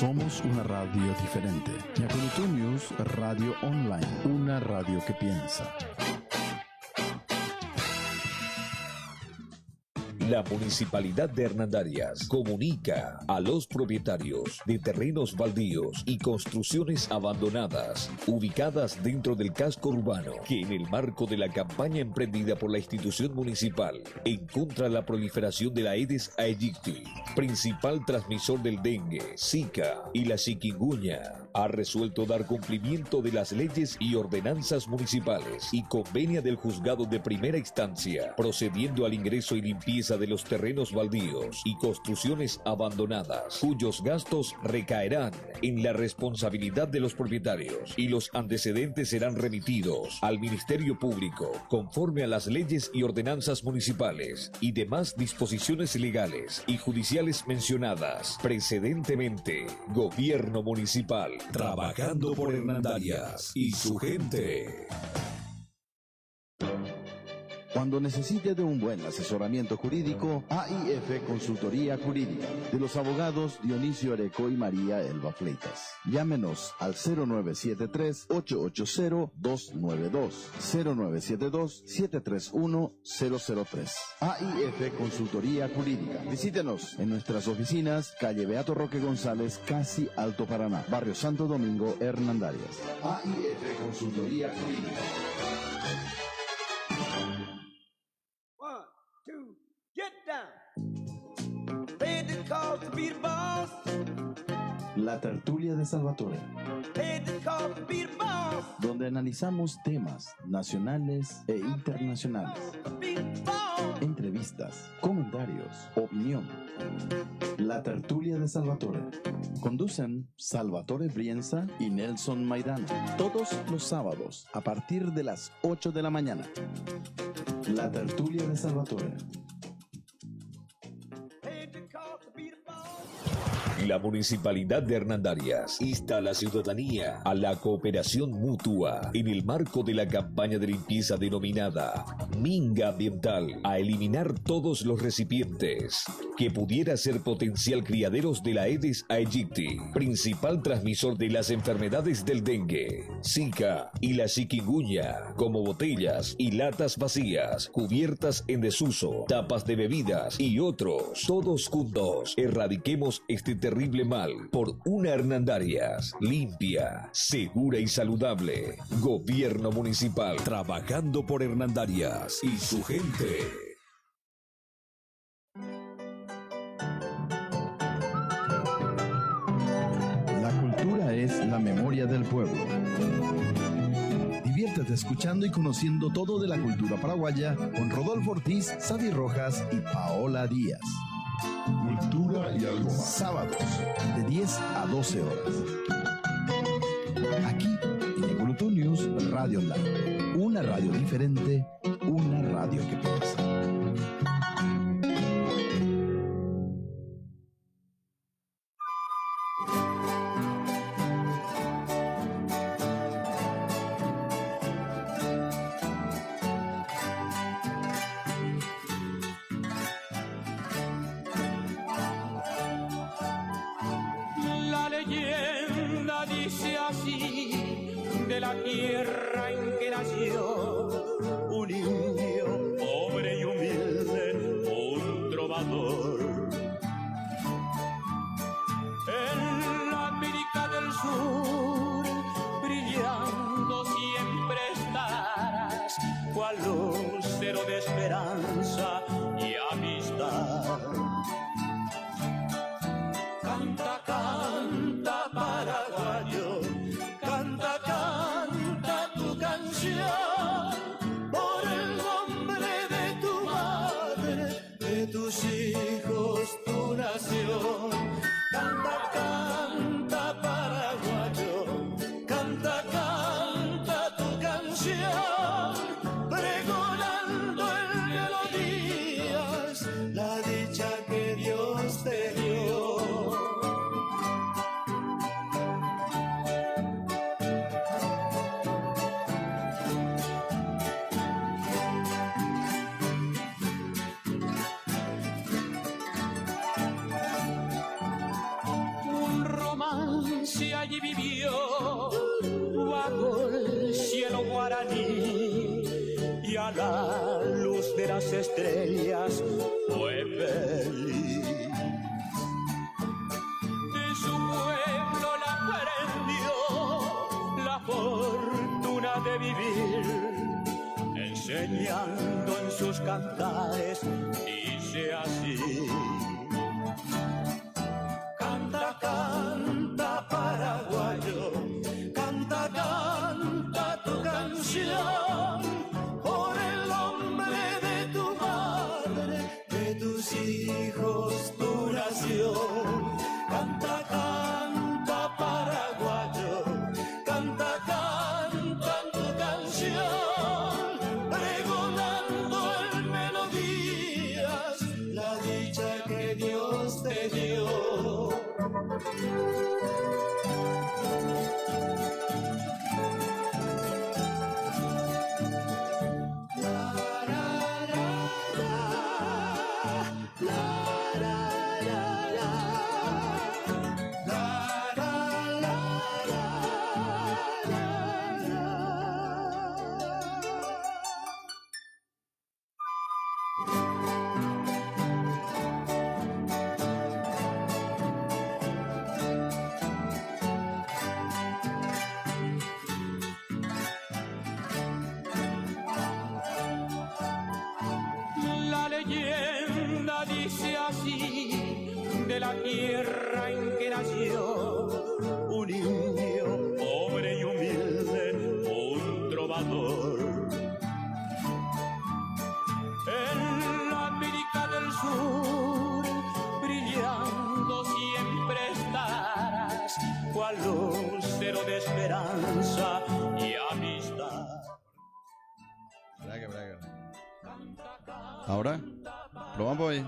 Somos una radio diferente. Yakurutu News Radio Online, una radio que piensa. La Municipalidad de Hernandarias comunica a los propietarios de terrenos baldíos y construcciones abandonadas ubicadas dentro del casco urbano que en el marco de la campaña emprendida por la institución municipal en contra de la proliferación de la Aedes aegypti, principal transmisor del dengue, Zika y la chikungunya, ha resuelto dar cumplimiento de las leyes y ordenanzas municipales y convenia del juzgado de primera instancia, procediendo al ingreso y limpieza de los terrenos baldíos y construcciones abandonadas, cuyos gastos recaerán en la responsabilidad de los propietarios y los antecedentes serán remitidos al Ministerio Público conforme a las leyes y ordenanzas municipales y demás disposiciones legales y judiciales mencionadas precedentemente. Gobierno Municipal, trabajando por Hernandarias y su gente. Cuando necesite de un buen asesoramiento jurídico, AIF Consultoría Jurídica, de los abogados Dionisio Areco y María Elba Fleitas. Llámenos al 0973-880-292, 0972-731-003. AIF Consultoría Jurídica. Visítenos en nuestras oficinas, calle Beato Roque González, casi Alto Paraná, Barrio Santo Domingo, Hernandarias. AIF Consultoría Jurídica. Get down. Paid the cost to be the boss. La tertulia de Salvatore, Paid the cost to be the boss. donde analizamos temas nacionales e internacionales. Be the boss. Entrevistas, comentarios, opinión. La tertulia de Salvatore. Conducen Salvatore Brienza y Nelson Maidana. Todos los sábados a partir de las 8 de la mañana. La tertulia de Salvatore. La Municipalidad de Hernandarias insta a la ciudadanía a la cooperación mutua en el marco de la campaña de limpieza denominada Minga Ambiental, a eliminar todos los recipientes que pudiera ser potencial criaderos de la Aedes aegypti, principal transmisor de las enfermedades del dengue, Zika y la chikungunya, como botellas y latas vacías, cubiertas en desuso, tapas de bebidas y otros. Todos juntos erradiquemos este terrible mal por una Hernandarias limpia, segura y saludable. Gobierno Municipal, trabajando por Hernandarias y su gente. la memoria del pueblo. Diviértete escuchando y conociendo todo de la cultura paraguaya con Rodolfo Ortiz, Sadi Rojas y Paola Díaz. Cultura y algo más. Sábados, de 10 a 12 horas. Aquí, en Ecoloto News Radio Online. Una radio diferente, una radio que piensa. La leyenda dice así, de la tierra en que nació un indio pobre y humilde, un trovador. En la América del Sur, brillando siempre estarás, cual lucero de esperanza y amistad. Canta, canta, paraguayo, canta, canta tu canción, por el nombre de tu madre, de tus hijos, tu nación. Canta, canta, paraguayo, canta, canta tu canción, pregonando en melodías la dicha que Dios te dio. Un romance allí vivió bajo el cielo guaraní y a la luz de las estrellas fue feliz. De su pueblo la aprendió la fortuna de vivir, enseñando en sus cantares, dice así. Canta, canta, paraguayo, canta, canta tu canción, por el nombre de tu madre, de tus hijos, tu nación. Canta, canta, paraguayo, canta, canta tu canción, pregonando en melodías la dicha que Dios te dio. La leyenda dice así, de la tierra en que nació un indio pobre y humilde, un trovador. En la América del Sur, brillando siempre estarás, cual lucero de esperanza y amistad. ¿Ahora? ¿Probamos ahí?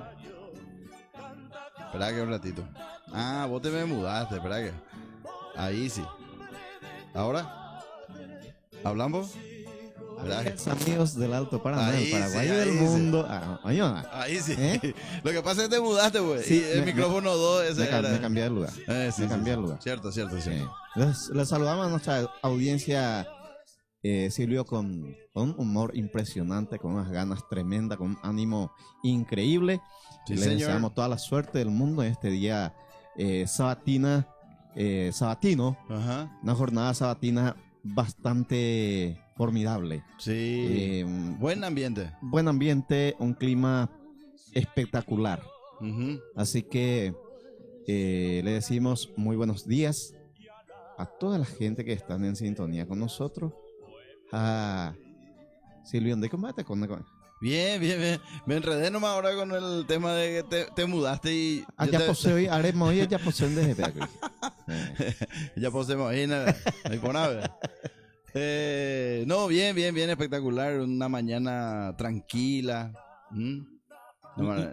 Espera que un ratito. Ah, vos te me mudaste, espera que. Ahí sí. ¿Ahora? ¿Hablamos? Amigos del Alto Paraná, Ahí el Paraguay sí, del ahí mundo. sí. Ahí sí. Lo que pasa es que te mudaste, güey. Sí, y el micrófono 2 ese era. me cambié de lugar. Sí, me cambié de lugar. Cierto. Les saludamos a nuestra audiencia, Silvio, con un humor impresionante, con unas ganas tremendas, con un ánimo increíble. Sí, Les deseamos toda la suerte del mundo en este día sabatino. Ajá. Una jornada sabatina bastante formidable. Sí. Buen ambiente. Buen ambiente, un clima espectacular. Así que le decimos muy buenos días a toda la gente que están en sintonía con nosotros. A Silvio, ¿de cómo te conoces? Bien, bien, bien. Me enredé nomás ahora con el tema de que te mudaste y... Ya posee, haremos hoy, ya posee de GP. Ya poseemos ahí, nada. Ahí por nada. No, bien, bien, bien, espectacular. Una mañana tranquila.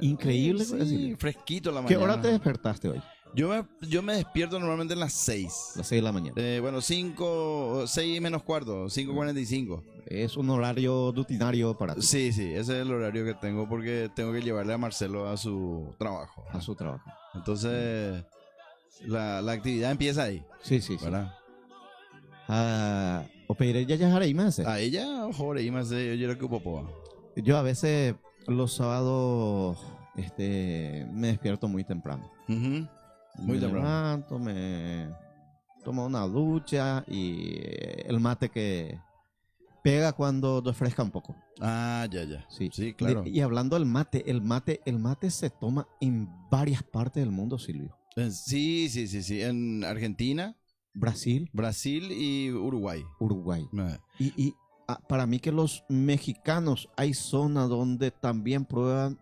Increíble. Sí, fresquito la ¿Qué mañana. hora te despertaste hoy? Yo me despierto normalmente en las 6. Las 6 de la mañana. Bueno, 6 menos cuarto, 5:45. Es un horario rutinario para ti. Sí, sí, ese es el horario que tengo porque tengo que llevarle a Marcelo a su trabajo. A su trabajo. Entonces, la actividad empieza ahí. Sí, sí, sí. ¿Verdad? O pediré ya haré más. A ella, joder, más yo lo que popo. Yo a veces los sábados me despierto muy temprano. Muy temprano. Levanto, me tomo una ducha y el mate que pega cuando refresca un poco. Ah, ya. Sí, sí, claro. Y hablando del mate, el mate se toma en varias partes del mundo, Silvio. Sí. En Argentina, Brasil y Uruguay. Y para mí que los mexicanos hay zonas donde también prueban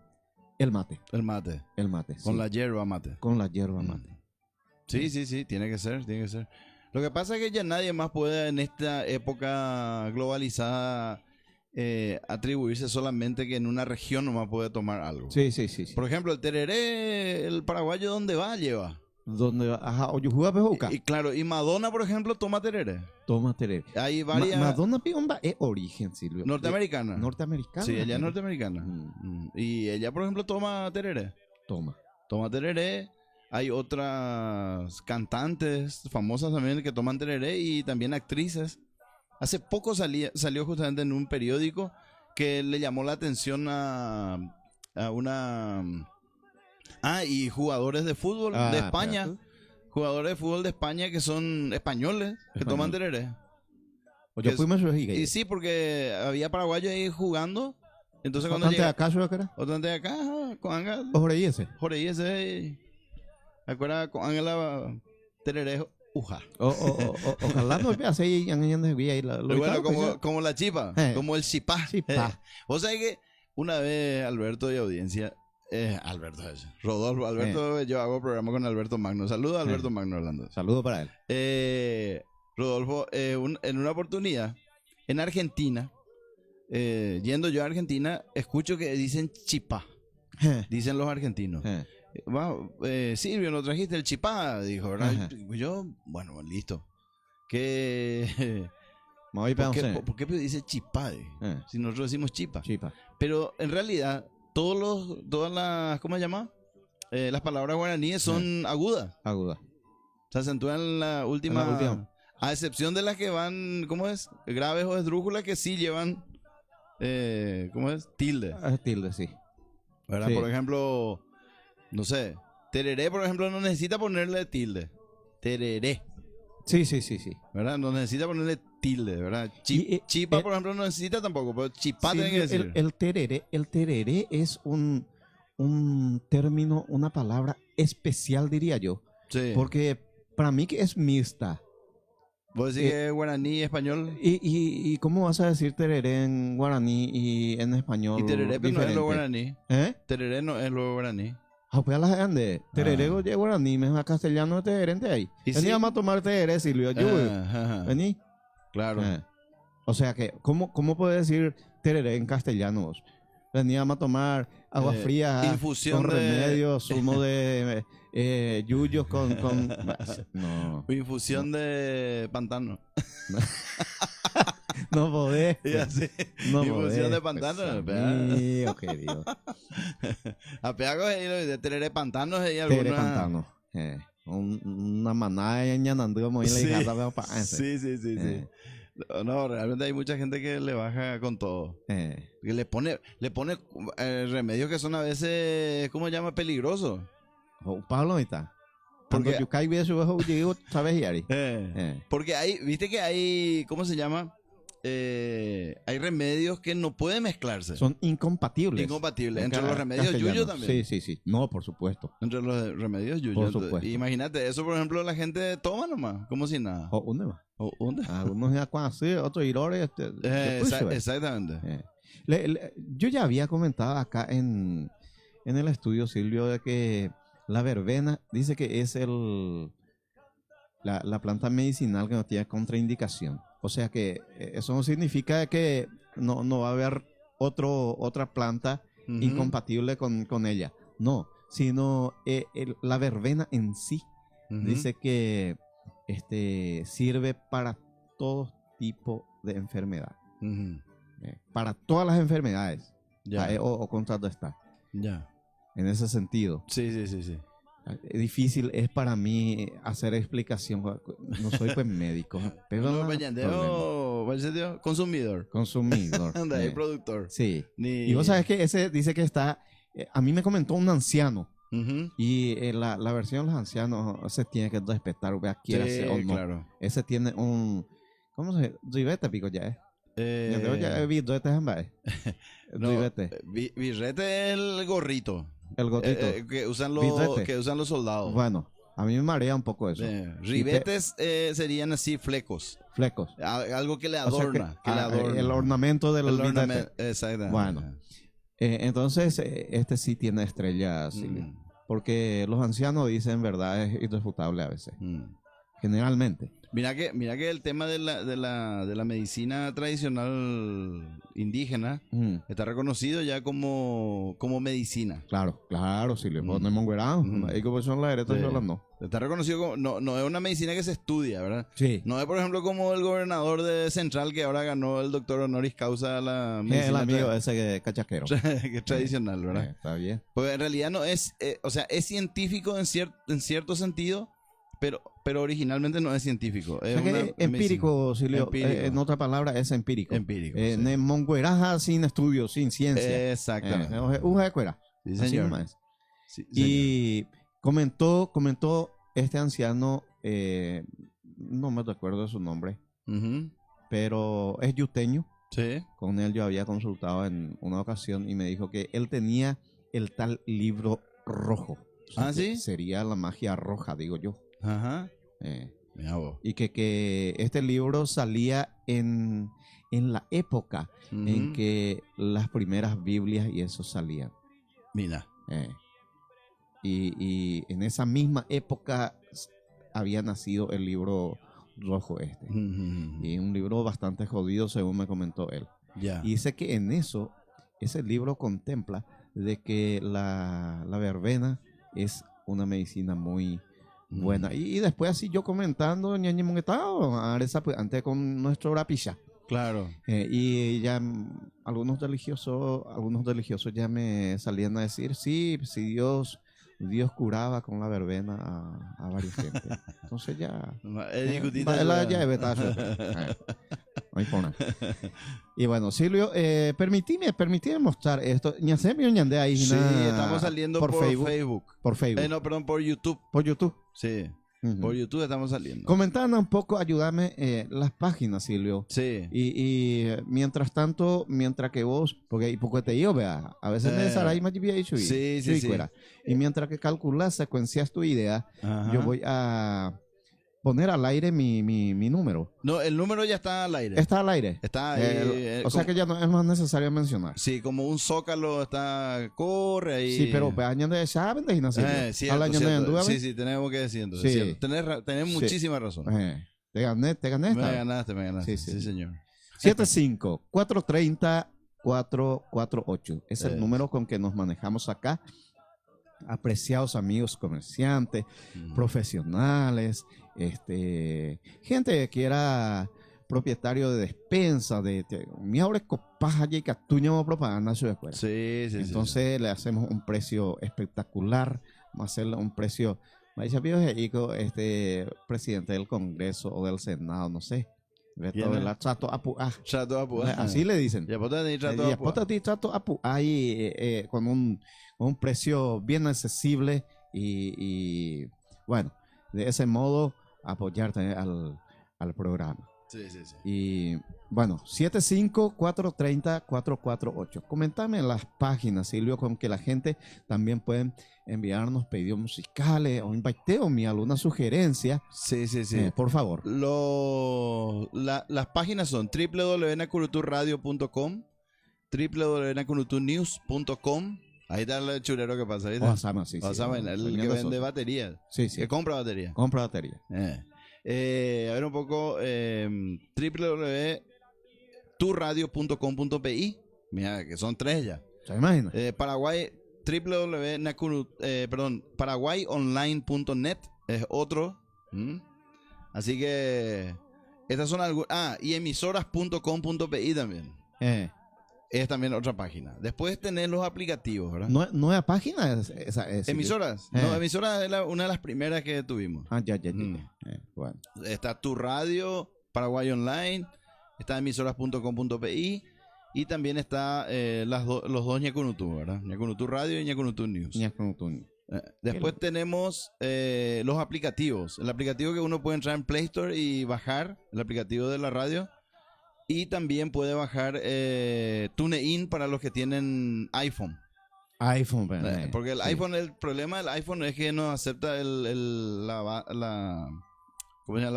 el mate. El mate. Sí. La hierba mate. Con la hierba mate. Sí, tiene que ser. Lo que pasa es que ya nadie más puede en esta época globalizada atribuirse solamente que en una región nomás puede tomar algo. Sí. Por ejemplo, el tereré, el paraguayo, ¿dónde va? Lleva. Donde ajá, o yo juega pejuca. Y claro, y Madonna, por ejemplo, toma tereré. Hay varias... Madonna Piomba es origen, Silvio. Norteamericana. Norteamericana. Sí, ella es norteamericana. Y ella, por ejemplo, toma tereré. Toma tereré. Hay otras cantantes famosas también que toman tereré y también actrices. Hace poco salió justamente en un periódico que le llamó la atención a una... y jugadores de fútbol de España. Claro. Jugadores de fútbol de España que son españoles que toman tereré. Y sí, porque había paraguayos ahí jugando. Entonces cuando llega... Otro de acá, con Ángel. Jorge Acuerda con Ángela tereré uja. Ojalá no veas ahí como la chipa, como el chipá. Vos sabés que una vez Alberto y audiencia... Rodolfo, yo hago programa con Alberto Magno. Saludos a Alberto Magno hablando. Saludos para él. Rodolfo, en una oportunidad, en Argentina, yendo yo a Argentina, escucho que dicen chipá. Dicen los argentinos. Silvio, ¿no trajiste el chipá? Dijo, ¿verdad? Yo, bueno, listo. ¿Por qué dice chipá? Si nosotros decimos chipa. Pero en realidad... todas las, ¿cómo se llama? Las palabras guaraníes son agudas. Se acentúan en la última. A excepción de las que van, ¿cómo es? Graves o esdrújulas que sí llevan, ¿cómo es? Tilde. Tilde, sí. ¿Verdad? Sí. Por ejemplo, no sé, tereré, por ejemplo, no necesita ponerle tilde. Tereré. Sí. ¿Verdad? No necesita ponerle tilde, ¿verdad? Chipa, por ejemplo, no necesita tampoco, pero chipá tiene que decir. El tereré es un término, una palabra especial, diría yo. Sí. Porque para mí que es mixta. ¿Vos decís que es guaraní y español? ¿Y cómo vas a decir tereré en guaraní y en español? Y tereré no es lo guaraní. Tereré no es lo guaraní. Pues la gente, tereré de guaraní, me a castellano tereré ahí. Veníamos a tomar tereré, Silvio. Vení. Claro. O sea que, ¿cómo puedes decir tereré en castellano? Veníamos a tomar agua fría, infusión con remedios, zumo de yuyos con... No. Infusión de pantano. No podés. No infusión de pantano. Mío, querido. A peago de tereré pantanos y alguna... Tereré pantano. Una manada de ñanandú muy ligada. Sí. No, realmente hay mucha gente que le baja con todo. Que le pone remedios que son a veces, ¿cómo se llama? Peligrosos. Pablo, ahí está. Porque yo caigo y eso, ¿sabes, Yari? Porque hay, viste que hay, ¿cómo se llama? hay remedios que no pueden mezclarse. Son incompatibles. Incompatibles. Entre los remedios yuyo también. Sí. No, por supuesto. Entre los remedios yuyo. Por supuesto. Imagínate, eso por ejemplo la gente toma nomás, como si nada. O ¿dónde va? ¿Dónde? Algunos ya cuando así, otros irores. Exactamente. Yo ya había comentado acá en el estudio, Silvio, de que la verbena dice que es la planta medicinal que no tiene contraindicación. O sea que eso no significa que no va a haber otra planta incompatible con ella. No, sino la verbena en sí dice que sirve para todo tipo de enfermedad. Para todas las enfermedades. O contrarrestar. Ya. En ese sentido. Sí. Difícil es para mí hacer explicación. No soy pues médico. Pero consumidor. Consumidor. Productor. Sí. Y vos sabés que ese dice que está. A mí me comentó un anciano. Y la versión de los ancianos se tiene que respetar, quiera ser o no. Claro. Ese tiene un. ¿Cómo se dice? Ribete pico ya. Ya birrete birrete es el gorrito. El gorrito. Que usan los soldados. Bueno, a mí me marea un poco eso. Ribetes serían así flecos. Algo que le adorna. O sea el ornamento del birrete. Exactamente. Bueno, entonces sí tiene estrellas, porque los ancianos dicen verdades irrefutables a veces. Generalmente. Mira que el tema de la medicina tradicional indígena está reconocido ya como medicina. Claro, Silvio. No está reconocido como, no es una medicina que se estudia, ¿verdad? Sí. No es, por ejemplo, como el gobernador de Central que ahora ganó el doctor honoris causa a la medicina. El amigo ese que cachaquero. Que es tradicional, ¿verdad? Está bien. Porque en realidad no es, o sea, es científico en cierto sentido, pero originalmente no es científico. Es empírico, Silvio. En otra palabra, es empírico. Mongueraja sin estudio, sin ciencia. Exactamente. Sí, señor. Y comentó este anciano, no me recuerdo de su nombre, pero es yuteño. Sí. Con él yo había consultado en una ocasión y me dijo que él tenía el tal libro rojo. ¿Sí? Sería la magia roja, digo yo. Ajá. Y que este libro salía en la época en que las primeras Biblias y eso salían. Mira. Y en esa misma época había nacido el libro rojo y un libro bastante jodido según me comentó él. Y dice que en ese libro contempla de que la verbena es una medicina muy buena. Y después así yo comentando antes con nuestro rapicha. Claro. Y ya algunos religiosos ya me salían a decir, sí, si Dios curaba con la verbena a varias gente. Entonces ya y bueno, Silvio, permitime mostrar esto. Sí, estamos saliendo por Facebook. Por Facebook. No, perdón, por YouTube. Por YouTube. Sí. Por YouTube estamos saliendo. Comentando un poco, ayúdame las páginas, Silvio. Sí. Y mientras tanto, mientras que vos, porque te digo, vea, a veces me desarrollo más dicho. Sí. Y mientras que calculas, secuencias tu idea, yo voy a poner al aire mi número. No, el número ya está al aire. Está al aire. Está ahí. O sea que ya no es más necesario mencionar. Sí, como un zócalo corre ahí. Sí, pero años de saben de gimnasia. Sí, tenemos que decir. Sí. Tenés muchísima razón. Te gané. Me ganaste. Sí, señor. 75-430-448. Es el número con que nos manejamos acá. Apreciados amigos comerciantes, profesionales, gente que era propietario de despensa, de mi ahora copaja y catuño propaganda su escuela. Sí. Entonces le hacemos un precio espectacular, vamos a hacerle un precio, me dice presidente del Congreso o del Senado, no sé. Trato Apuá. Así le dicen. Trato Apuá con un precio bien accesible y bueno, de ese modo apoyarte al programa. Sí. Y Bueno, 75-430-448. Comentame en las páginas, Silvio, con que la gente también puede enviarnos pedidos musicales o inviteo mi alguna sugerencia. Sí. Por favor. Las páginas son www.nakuruturradio.com, www.nakuruturnews.com. Ahí está el chulero que pasa. ¿Viste? Osama, sí. Osama, el que vende baterías. Sí. Que compra baterías. Compra batería. A ver un poco. www.turradio.com.pi. Mira, que son 3 ya. ¿Se imagina? Paraguay, paraguayonline.net es otro. Así que estas son algunas. Y emisoras.com.pi también. Es también otra página. Después tenés los aplicativos, ¿verdad? ¿Nueva página? ¿Emisoras? No, emisoras es una de las primeras que tuvimos. Ya. Bueno. Está Tu Radio, Paraguay Online, está emisoras.com.pi y también está los dos Ñakunutú, ¿verdad? Ñakunutú Radio y Ñakunutú News. Después tenemos los aplicativos. El aplicativo que uno puede entrar en Play Store y bajar, el aplicativo de la radio. Y también puede bajar TuneIn para los que tienen iPhone. Porque el iPhone, el problema del iPhone es que no acepta la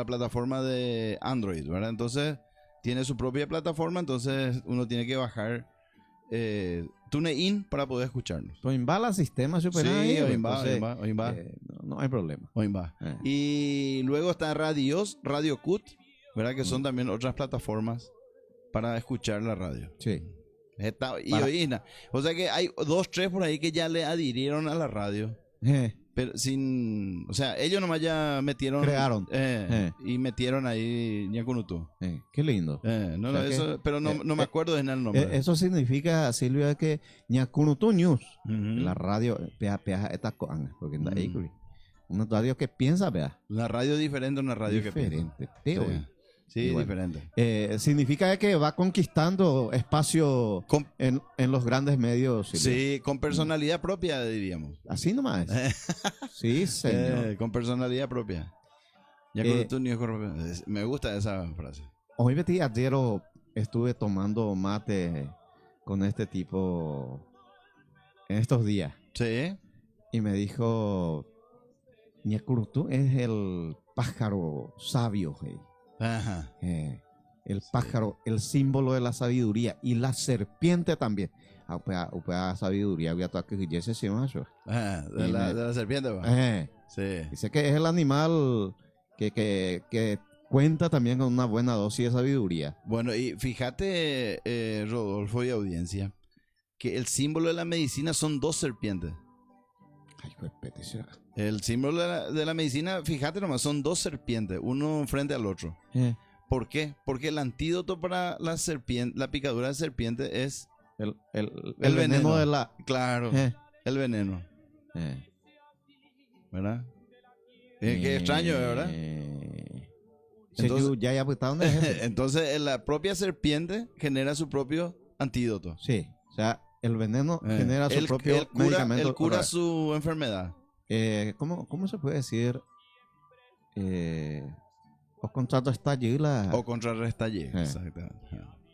plataforma de Android, ¿verdad? Entonces tiene su propia plataforma, entonces uno tiene que bajar TuneIn para poder escucharnos. Oimba la sistema super. Sí, Oimba. No hay problema. Oimba. Y luego está Radio Cut, ¿verdad? Que son también otras plataformas para escuchar la radio. Sí. Oína. O sea que hay 2, 3 por ahí que ya le adhirieron a la radio. Pero sin... O sea, ellos nomás ya metieron... Crearon. Y metieron ahí Ñakunutú. Qué lindo. Pero no me acuerdo de el nombre. Eso significa, Silvia, que Ñakunutú News, la radio, esta cosa, porque una radio que piensa, vea. Una radio diferente a una radio diferente, que piensa. Sí, bueno, diferente. Significa que va conquistando espacio en los grandes medios. Sí, con personalidad propia, diríamos. Así nomás. Sí, señor. Con personalidad propia. Me gusta esa frase. Hoy, Betty, ayer estuve tomando mate con este tipo en estos días. Sí. Y me dijo, Ñakunutú es el pájaro sabio, Ajá. El pájaro, el símbolo de la sabiduría, y la serpiente también. Sabiduría, había todo que ese se llama eso. De la serpiente, sí. Dice que es el animal que cuenta también con una buena dosis de sabiduría. Bueno, y fíjate, Rodolfo y audiencia, que el símbolo de la medicina son 2 serpientes. Ay, pues, el símbolo de la medicina, fíjate nomás, son 2 serpientes, uno frente al otro. ¿Por qué? Porque el antídoto para la picadura de serpiente es el veneno de la... Claro, el veneno. ¿Verdad? Qué extraño, ¿verdad? Entonces la propia serpiente genera su propio antídoto. Sí, o sea, el veneno genera su propio medicamento. Él cura su enfermedad. ¿Cómo se puede decir? O contrarresta allí la... O contrarresta allí, exactamente.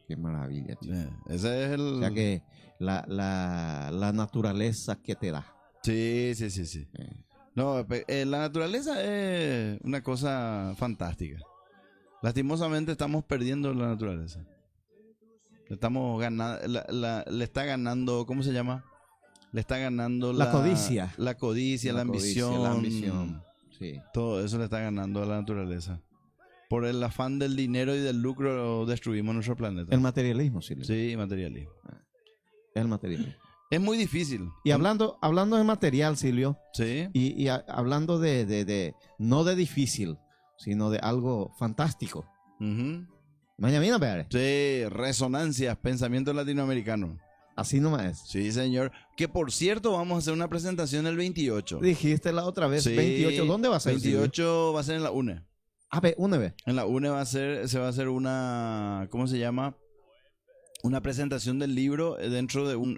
Qué maravilla, chico. Ese es el... O sea que la naturaleza que te da. Sí. No, la naturaleza es una cosa fantástica. Lastimosamente estamos perdiendo la naturaleza. Estamos ganando, le está ganando, ¿cómo se llama? Le está ganando la codicia. La codicia, la ambición. Sí. Todo eso le está ganando a la naturaleza. Por el afán del dinero y del lucro destruimos nuestro planeta. El materialismo, Silvio. Sí, materialismo. El materialismo. Es muy difícil. Y hablando de material, Silvio. Sí. Y hablando de no de difícil, sino de algo fantástico. Mañana, Pérez. Sí, resonancias, pensamiento latinoamericano. Así nomás es. Sí, señor. Que por cierto, vamos a hacer una presentación el 28. Dijiste la otra vez, sí, 28. ¿Dónde va a ser? 28 va a ser en la UNE. UNE. En la UNE se va a hacer una, ¿cómo se llama? Una presentación del libro dentro de un...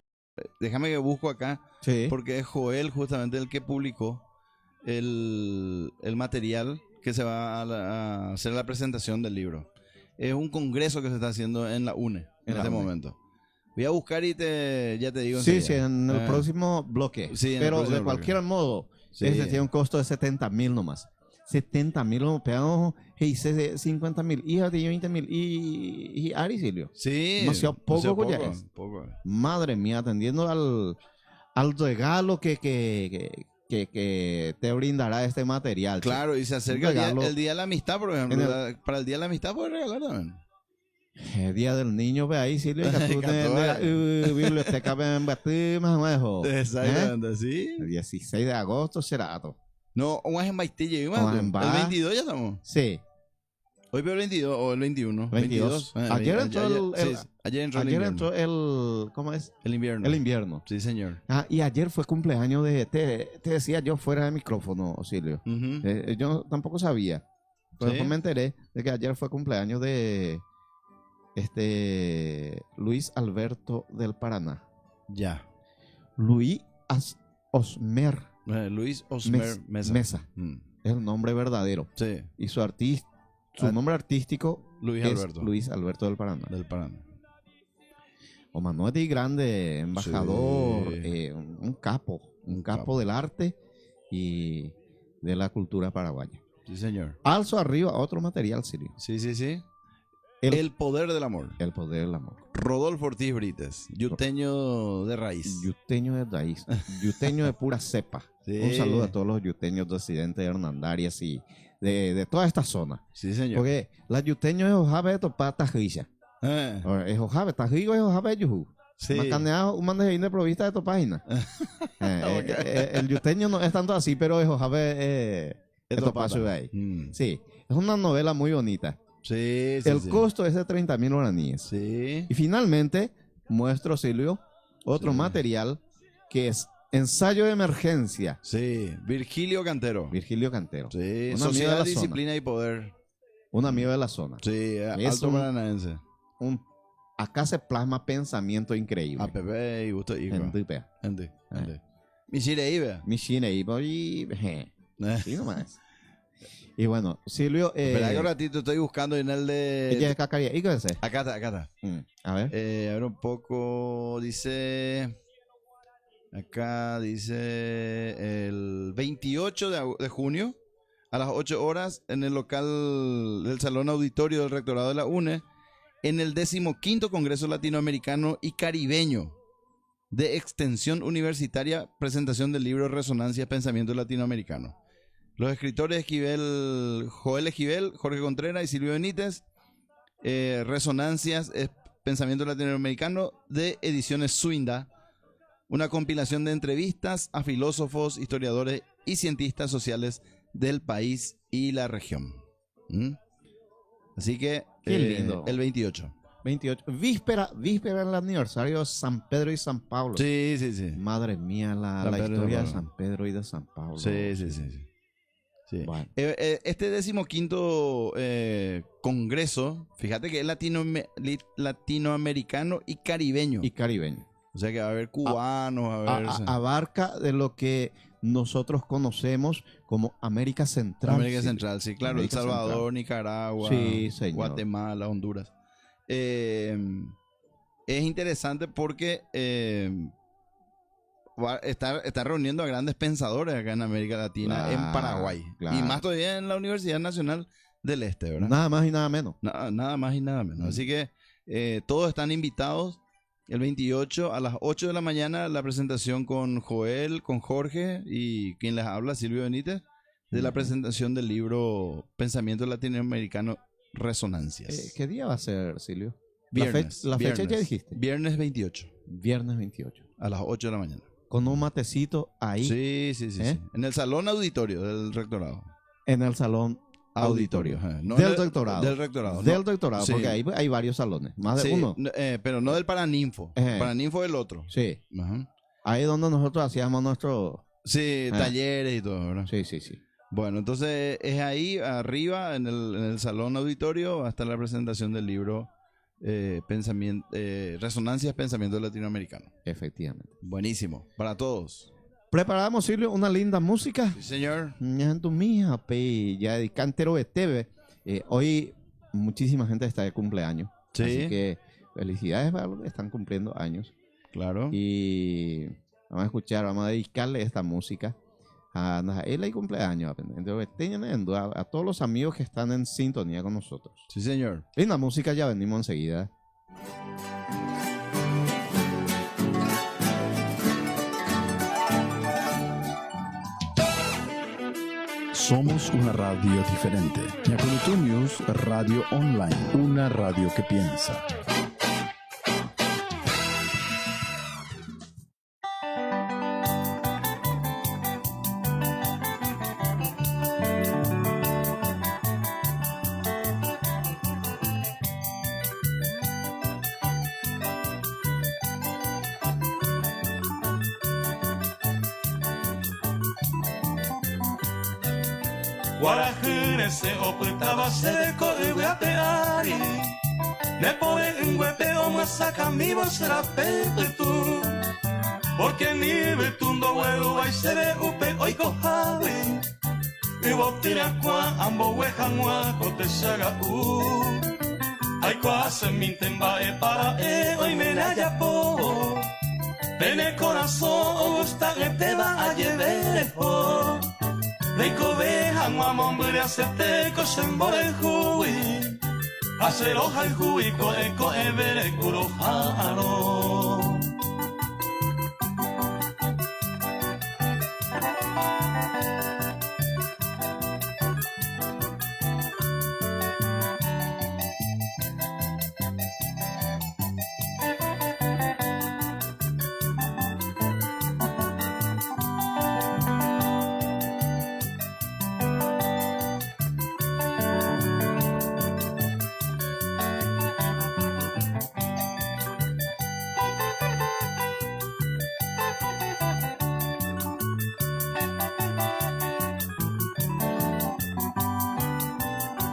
Déjame que busco acá. Sí. Porque es Joel justamente el que publicó el material que se va a hacer la presentación del libro. es un congreso que se está haciendo en la UNE en este momento. Voy a buscar y ya te digo. Sí, en el próximo bloque. Sí, pero de cualquier modo, este tiene un costo de 70.000 nomás. 70.000 pegados y 50.000 y 20.000 y Ari Silvio. Sí. Demasiado poco ya es. Madre mía, atendiendo al regalo que te brindará este material. Claro, y se acerca el Día de la Amistad, por ejemplo. Para el Día de la Amistad puedes regalar también. Día del Niño, ve ahí, Silvio. Biblioteca exactamente, sí. El 16 de agosto será. No, un en Baitilla, el 22 ya estamos. Sí. Hoy veo el 22 o el 21. 22. Ayer entró el ¿cómo es? El invierno. El invierno. Sí, señor. Y ayer fue cumpleaños te decía yo fuera de micrófono, Silvio. Yo tampoco sabía. Pero después me enteré de que ayer fue cumpleaños de Luis Alberto del Paraná. Ya. Luis Osmer. Luis Osmer Mesa. Es el nombre verdadero. Sí. Y su nombre artístico es Luis Alberto del Paraná. O Manuel grande, embajador, un capo del arte y de la cultura paraguaya. Sí, señor. Alzo arriba otro material, Silvio. Sí. El poder del amor. El poder del amor. Rodolfo Ortiz Brites, yuteño de raíz. Yuteño de raíz. Yuteño de pura cepa. Sí. Un saludo a todos los yuteños residentes de Hernandarias y de toda esta zona. Sí, señor. Porque la yuteño es ojave de topar tajilla. Es ojave, tajigo es ojave de yuju. Sí. Macaneado, un mandejín de provista de tu página. El yuteño no es tanto así, pero es ojave de ahí. Sí, es una novela muy bonita. Sí, el costo es de 30.000 guaraníes. Sí. Y finalmente muestro, Silvio, otro material que es Ensayo de Emergencia. Sí, Virgilio Cantero. Sí, Sociedad, Disciplina y Poder. Un amigo de la zona. Sí, alto paranaense. Acá se plasma pensamiento increíble. A Pepe y gusto hijo. Ende. Michire Ibe. Sí, nomás. Y bueno, Silvio. Espera que un ratito estoy buscando en el de. Ella es Cacaría. ¿Y qué es? Acá está. A ver. A ver un poco. Dice. Acá dice el 28 de junio a las 8 horas en el local del Salón Auditorio del Rectorado de la UNE, en el 15º Congreso Latinoamericano y Caribeño de Extensión Universitaria, presentación del libro Resonancias, Pensamiento Latinoamericano. Los escritores Joel Esquivel, Jorge Contreras y Silvio Benítez. Resonancias, Pensamiento Latinoamericano, de Ediciones Suinda. Una compilación de entrevistas a filósofos, historiadores y cientistas sociales del país y la región. Así que, qué lindo. El 28. Víspera del aniversario de San Pedro y San Pablo. Sí. Madre mía, la historia de San Pedro y de San Pablo. Sí. Bueno. Este 15º congreso, fíjate que es latinoamericano y caribeño. O sea que va a haber cubanos, abarca de lo que nosotros conocemos como América Central. América Central, sí, claro. El Salvador, Central. Nicaragua, Guatemala, Honduras. Es interesante porque está reuniendo a grandes pensadores acá en América Latina, en Paraguay. Claro. Y más todavía en la Universidad Nacional del Este, ¿verdad? Nada más y nada menos. Nada más y nada menos. Así que todos están invitados. El 28 a las 8 de la mañana la presentación con Joel, con Jorge y quien les habla, Silvio Benítez, de la presentación del libro Pensamiento Latinoamericano, Resonancias. ¿Qué día va a ser, Silvio? Viernes. La fecha ya dijiste. Viernes 28. Viernes 28. A las 8 de la mañana. Con un matecito ahí. Sí. En el salón auditorio del rectorado. En el salón auditorio. No del rectorado. Del rectorado. Del rectorado, sí. Porque ahí hay varios salones. Más de uno. Pero no del Paraninfo. Paraninfo es el otro. Sí. Ahí es donde nosotros hacíamos nuestro... Sí, talleres y todo, ¿verdad? Sí. Bueno, entonces es ahí arriba, en el salón auditorio, va a estar la presentación del libro Resonancias, Pensamiento Latinoamericano. Efectivamente. Buenísimo, para todos. Preparamos, Silvio, una linda música. Sí, señor. Ya dedicantero de TV. Hoy muchísima gente está de cumpleaños. Sí. Así que felicidades para los que están cumpliendo años. Claro. Y vamos a dedicarle esta música a él y cumpleaños. Entonces, teniendo a todos los amigos que están en sintonía con nosotros. Sí, señor. Linda música, ya venimos enseguida. Somos una radio diferente. Yakurutu News Radio Online, una radio que piensa. Guarajire se oputaba se coibe a peari. Ne pone un huepeo masaka mi voz será pepe tú. Porque ni betundo huevo y se ve upe hoy cojabi. Y vos tiras kwa ambo huejan huaco te saga Ay kwa se mintemba e para hoy me naya po. Tene corazón gusta que te va a llevar po. Reiko behan wa mombre acepte ko sembore hui hacer hoja y hui ko evere kuro haro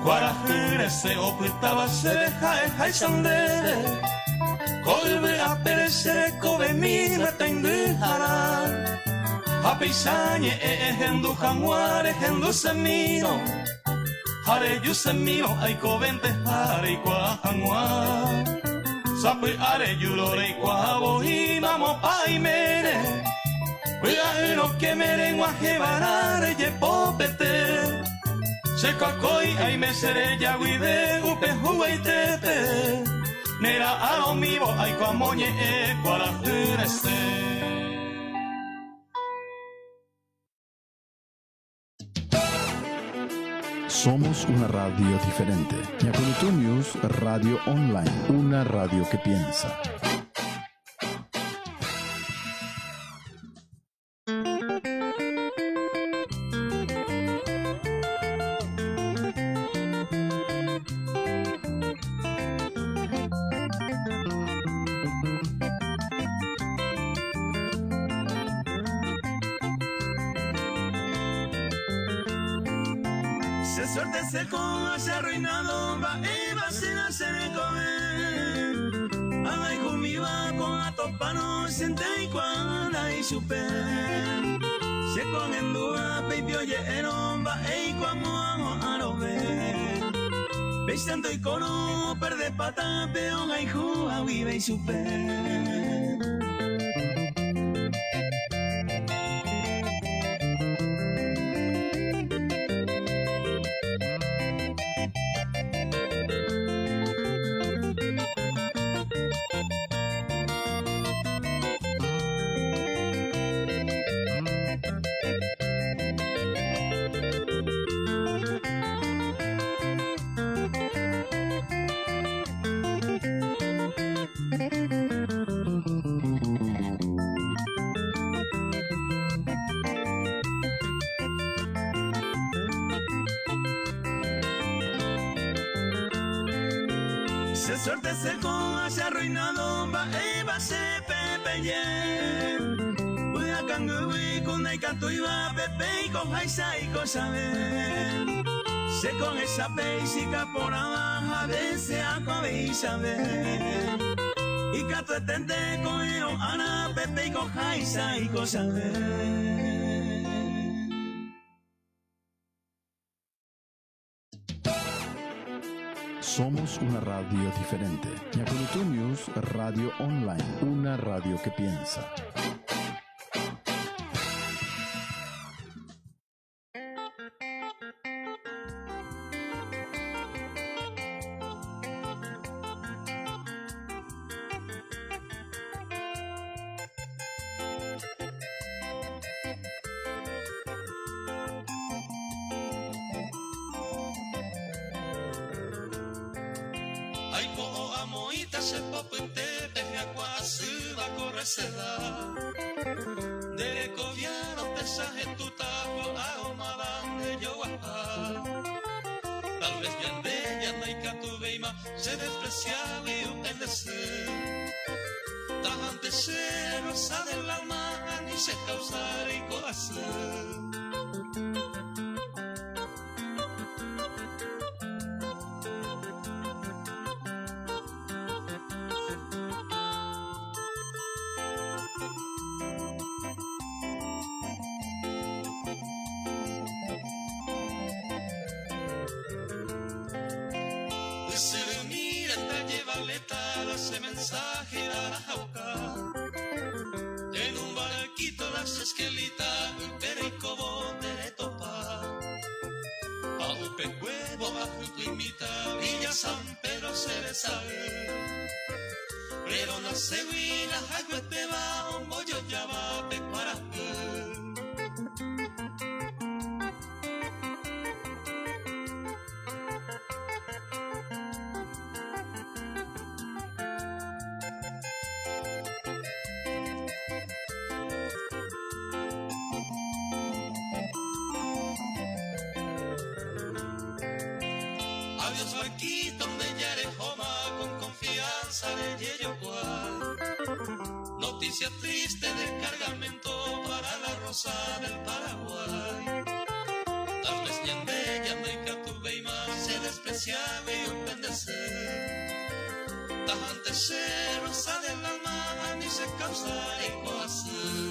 Guarajire se oputaba se deja sandere. Kolbe a perecer kobe mi retendujara. A peisañe hendu jamuare hendu semino. Hare yu semino ay covente hare kwa jamua. Sapi are yulore kwa bohi mamo paimere. Cuida uno que merengua jebarare ye popete. Se kakoi ay me seré ya guide upe huaitete. Nera aro mivo ay kwamoñe kwara jurese. Somos una radio diferente. Yakurutu News Radio Online, una radio que piensa. Suerte se con se arruinado va y va sin hacer comer. Ay conmigo con la topa no siente y cuando hay super. Se con en duda baby oye va y como amo a lo ver. Veis tanto y cono perde pata pero hay juega vive y super. Se suerte se con se arruinado va se pepe ye. Voy a cangui con el canto iba pepe y con jaisa y cosa ver. Se con esa peisica por abajo de se acabe y saber. Y canto etente con el ana pepe y con jaisa y cosa ver. Somos una radio diferente. Yakurutu News Radio Online, una radio que piensa. Se despreciaba y ofendecer. Tajante se rosa del alma ni se causar y corazón. Ese mensaje a Jauca en un barquito las esquelitas pero y como de topa a un pecuevo a un imita Villa San Pedro se le sabe pero no se vina a te va un bollo ya va para noticia triste de cargamento para la rosa del Paraguay. Tal vez Ñande y Catubeima se despreciaba y ofendecer. Tajante se rosa del alma ni se causa y corazón.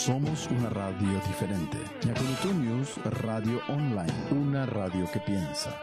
Somos una radio diferente. Yakurutu News Radio Online, una radio que piensa.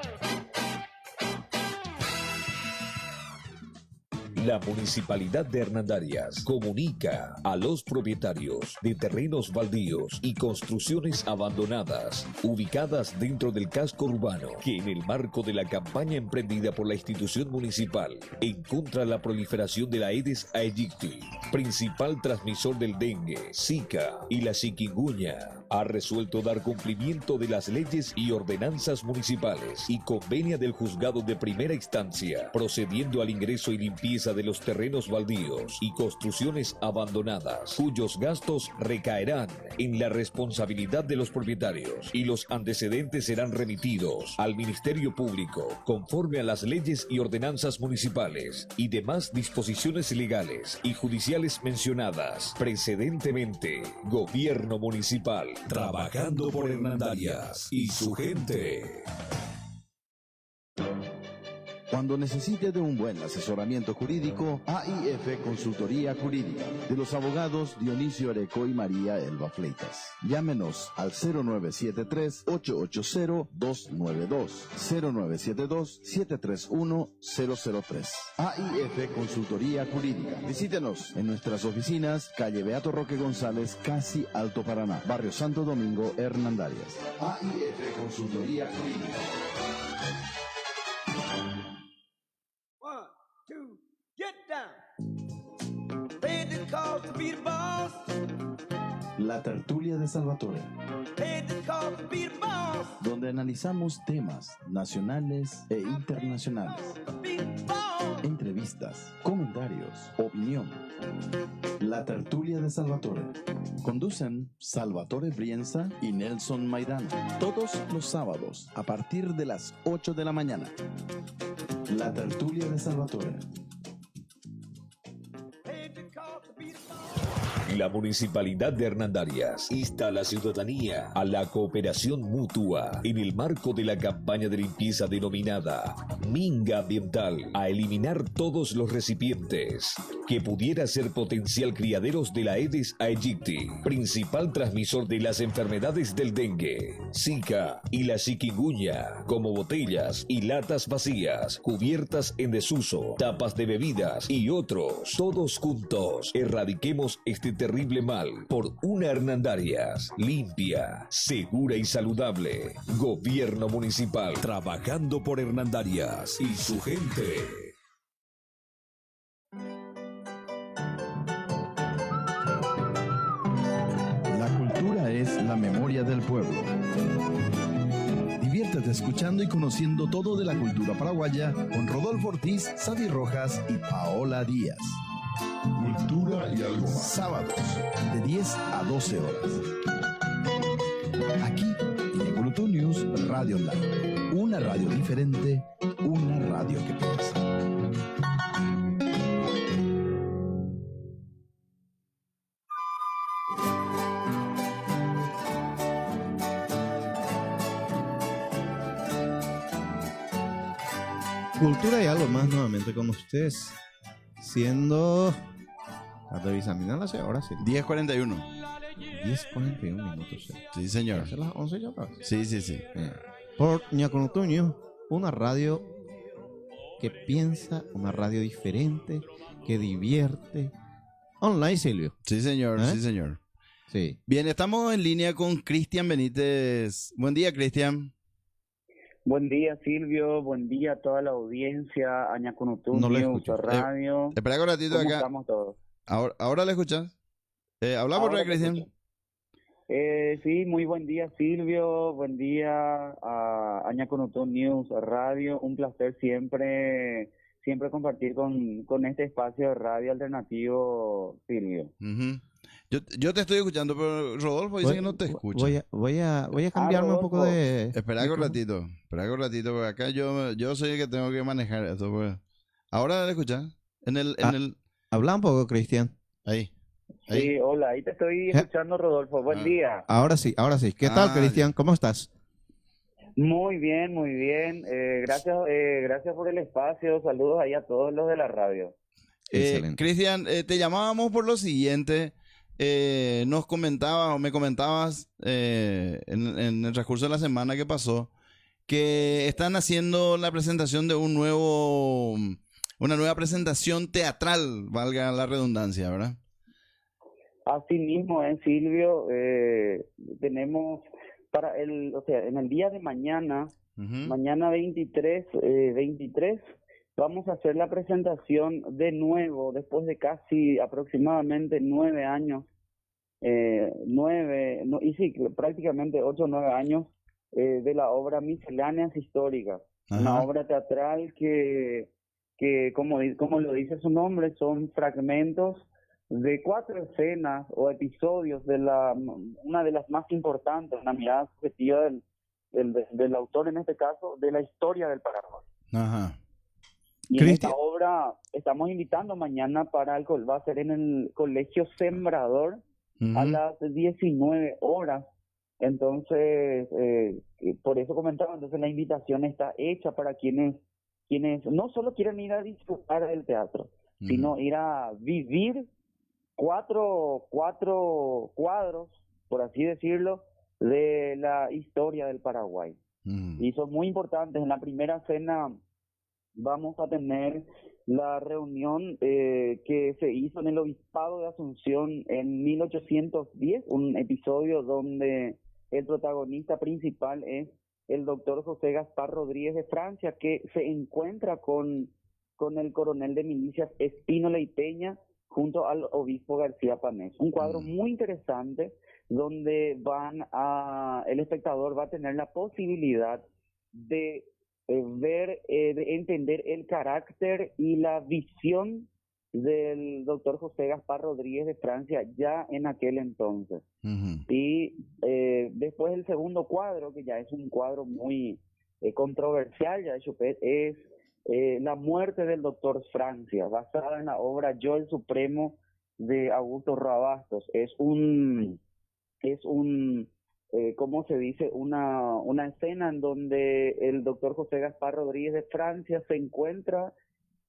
La Municipalidad de Hernandarias comunica a los propietarios de terrenos baldíos y construcciones abandonadas ubicadas dentro del casco urbano que en el marco de la campaña emprendida por la institución municipal en contra de la proliferación de la Aedes aegypti, principal transmisor del dengue, Zika y la chikungunya, ha resuelto dar cumplimiento de las leyes y ordenanzas municipales y convenia del juzgado de primera instancia, procediendo al ingreso y limpieza de los terrenos baldíos y construcciones abandonadas, cuyos gastos recaerán en la responsabilidad de los propietarios y los antecedentes serán remitidos al Ministerio Público conforme a las leyes y ordenanzas municipales y demás disposiciones legales y judiciales mencionadas precedentemente. Gobierno Municipal, trabajando por Hernandarias y su gente. Cuando necesite de un buen asesoramiento jurídico, AIF Consultoría Jurídica, de los abogados Dionisio Areco y María Elba Fleitas. Llámenos al 0973-880-292, 0972-731-003. AIF Consultoría Jurídica. Visítenos en nuestras oficinas, calle Beato Roque González, casi Alto Paraná, Barrio Santo Domingo, Hernandarias. AIF Consultoría Jurídica. 1, 2, get down. Paid the cost to be the boss. La Tertulia de Salvatore, Paid the cost to be the boss. donde analizamos temas nacionales e internacionales. Entrevistas, comentarios, opinión. La Tertulia de Salvatore. Conducen Salvatore Brienza y Nelson Maidana. Todos los sábados a partir de las 8 de la mañana. La Tertulia de Salvatore. La Municipalidad de Hernandarias insta a la ciudadanía a la cooperación mutua en el marco de la campaña de limpieza denominada Minga Ambiental, a eliminar todos los recipientes que pudiera ser potencial criaderos de la Aedes aegypti, principal transmisor de las enfermedades del dengue, Zika y la chikungunya, como botellas y latas vacías, cubiertas en desuso, tapas de bebidas y otros. Todos juntos erradiquemos este terrible mal por una Hernandarias limpia, segura y saludable. Gobierno municipal, trabajando por Hernandarias y su gente. La cultura es la memoria del pueblo. Diviértete escuchando y conociendo todo de la cultura paraguaya con Rodolfo Ortiz, Sadi Rojas y Paola Díaz. Cultura y algo más. Sábados, de 10 a 12 horas. Aquí, en Yacurutu News Radio Online. Una radio diferente, una radio que piensa. Cultura y algo más nuevamente con ustedes. Siendo... Revisaminar ahora sí. 10:41. 10:41 minutos. Sí, señor. ¿Son las 11 ya? Sí. Por Ñacurutu News, una radio que piensa, una radio diferente, que divierte. Online, Silvio. Sí, señor. Sí, señor. Sí. Bien, estamos en línea con Cristian Benítez. Buen día, Cristian. Buen día, Silvio. Buen día a toda la audiencia. Ñacurutu No le News escucho. Radio. Espera un ratito ¿Cómo acá. estamos todos? Ahora le escuchas. Hablamos, Ahora Cristian. te sí, muy buen día, Silvio. Buen día a Ñacurutu News Radio. Un placer siempre compartir con este espacio de radio alternativo, Silvio. Uh-huh. Yo te estoy escuchando, pero Rodolfo dice que no te escucha. Voy a cambiarme un poco de... Espera un ratito, porque acá yo soy el que tengo que manejar esto. Pues. Ahora le escuchas. Habla un poco, Cristian. Ahí. Sí, hola, ahí te estoy escuchando, Rodolfo. Buen día. Ahora sí. ¿Qué tal, Cristian? ¿Cómo estás? Muy bien. Gracias por el espacio. Saludos ahí a todos los de la radio. Cristian, te llamábamos por lo siguiente. Me comentabas en el transcurso de la semana que pasó que están haciendo la presentación de una nueva presentación teatral, valga la redundancia, ¿verdad? Así mismo, Silvio, tenemos en el día de mañana, mañana 23, vamos a hacer la presentación de nuevo, después de casi aproximadamente 9 años, prácticamente 8 o 9 años, de la obra Misceláneas Históricas, una obra teatral que como lo dice su nombre, son fragmentos de 4 escenas o episodios de una de las más importantes, una mirada subjetiva del autor, en este caso, de la historia del Paraguay. Ajá. Y en esta obra estamos invitando mañana va a ser en el Colegio Sembrador a las 19 horas. Entonces, por eso comentaba, entonces la invitación está hecha para quienes no solo quieren ir a disfrutar del teatro, sino ir a vivir 4 cuadros, por así decirlo, de la historia del Paraguay. Y son muy importantes. En la primera escena vamos a tener la reunión que se hizo en el Obispado de Asunción en 1810, un episodio donde el protagonista principal es el doctor José Gaspar Rodríguez de Francia, que se encuentra con el coronel de milicias Espínola y Peña junto al obispo García Panés. Un cuadro muy interesante donde el espectador va a tener la posibilidad de ver, de entender el carácter y la visión del doctor José Gaspar Rodríguez de Francia ya en aquel entonces. Y después el segundo cuadro, que ya es un cuadro muy controversial, ya de Chopet, es La muerte del doctor Francia, basada en la obra Yo el Supremo de Augusto Rabastos. Es un ¿cómo se dice? Una escena en donde el doctor José Gaspar Rodríguez de Francia se encuentra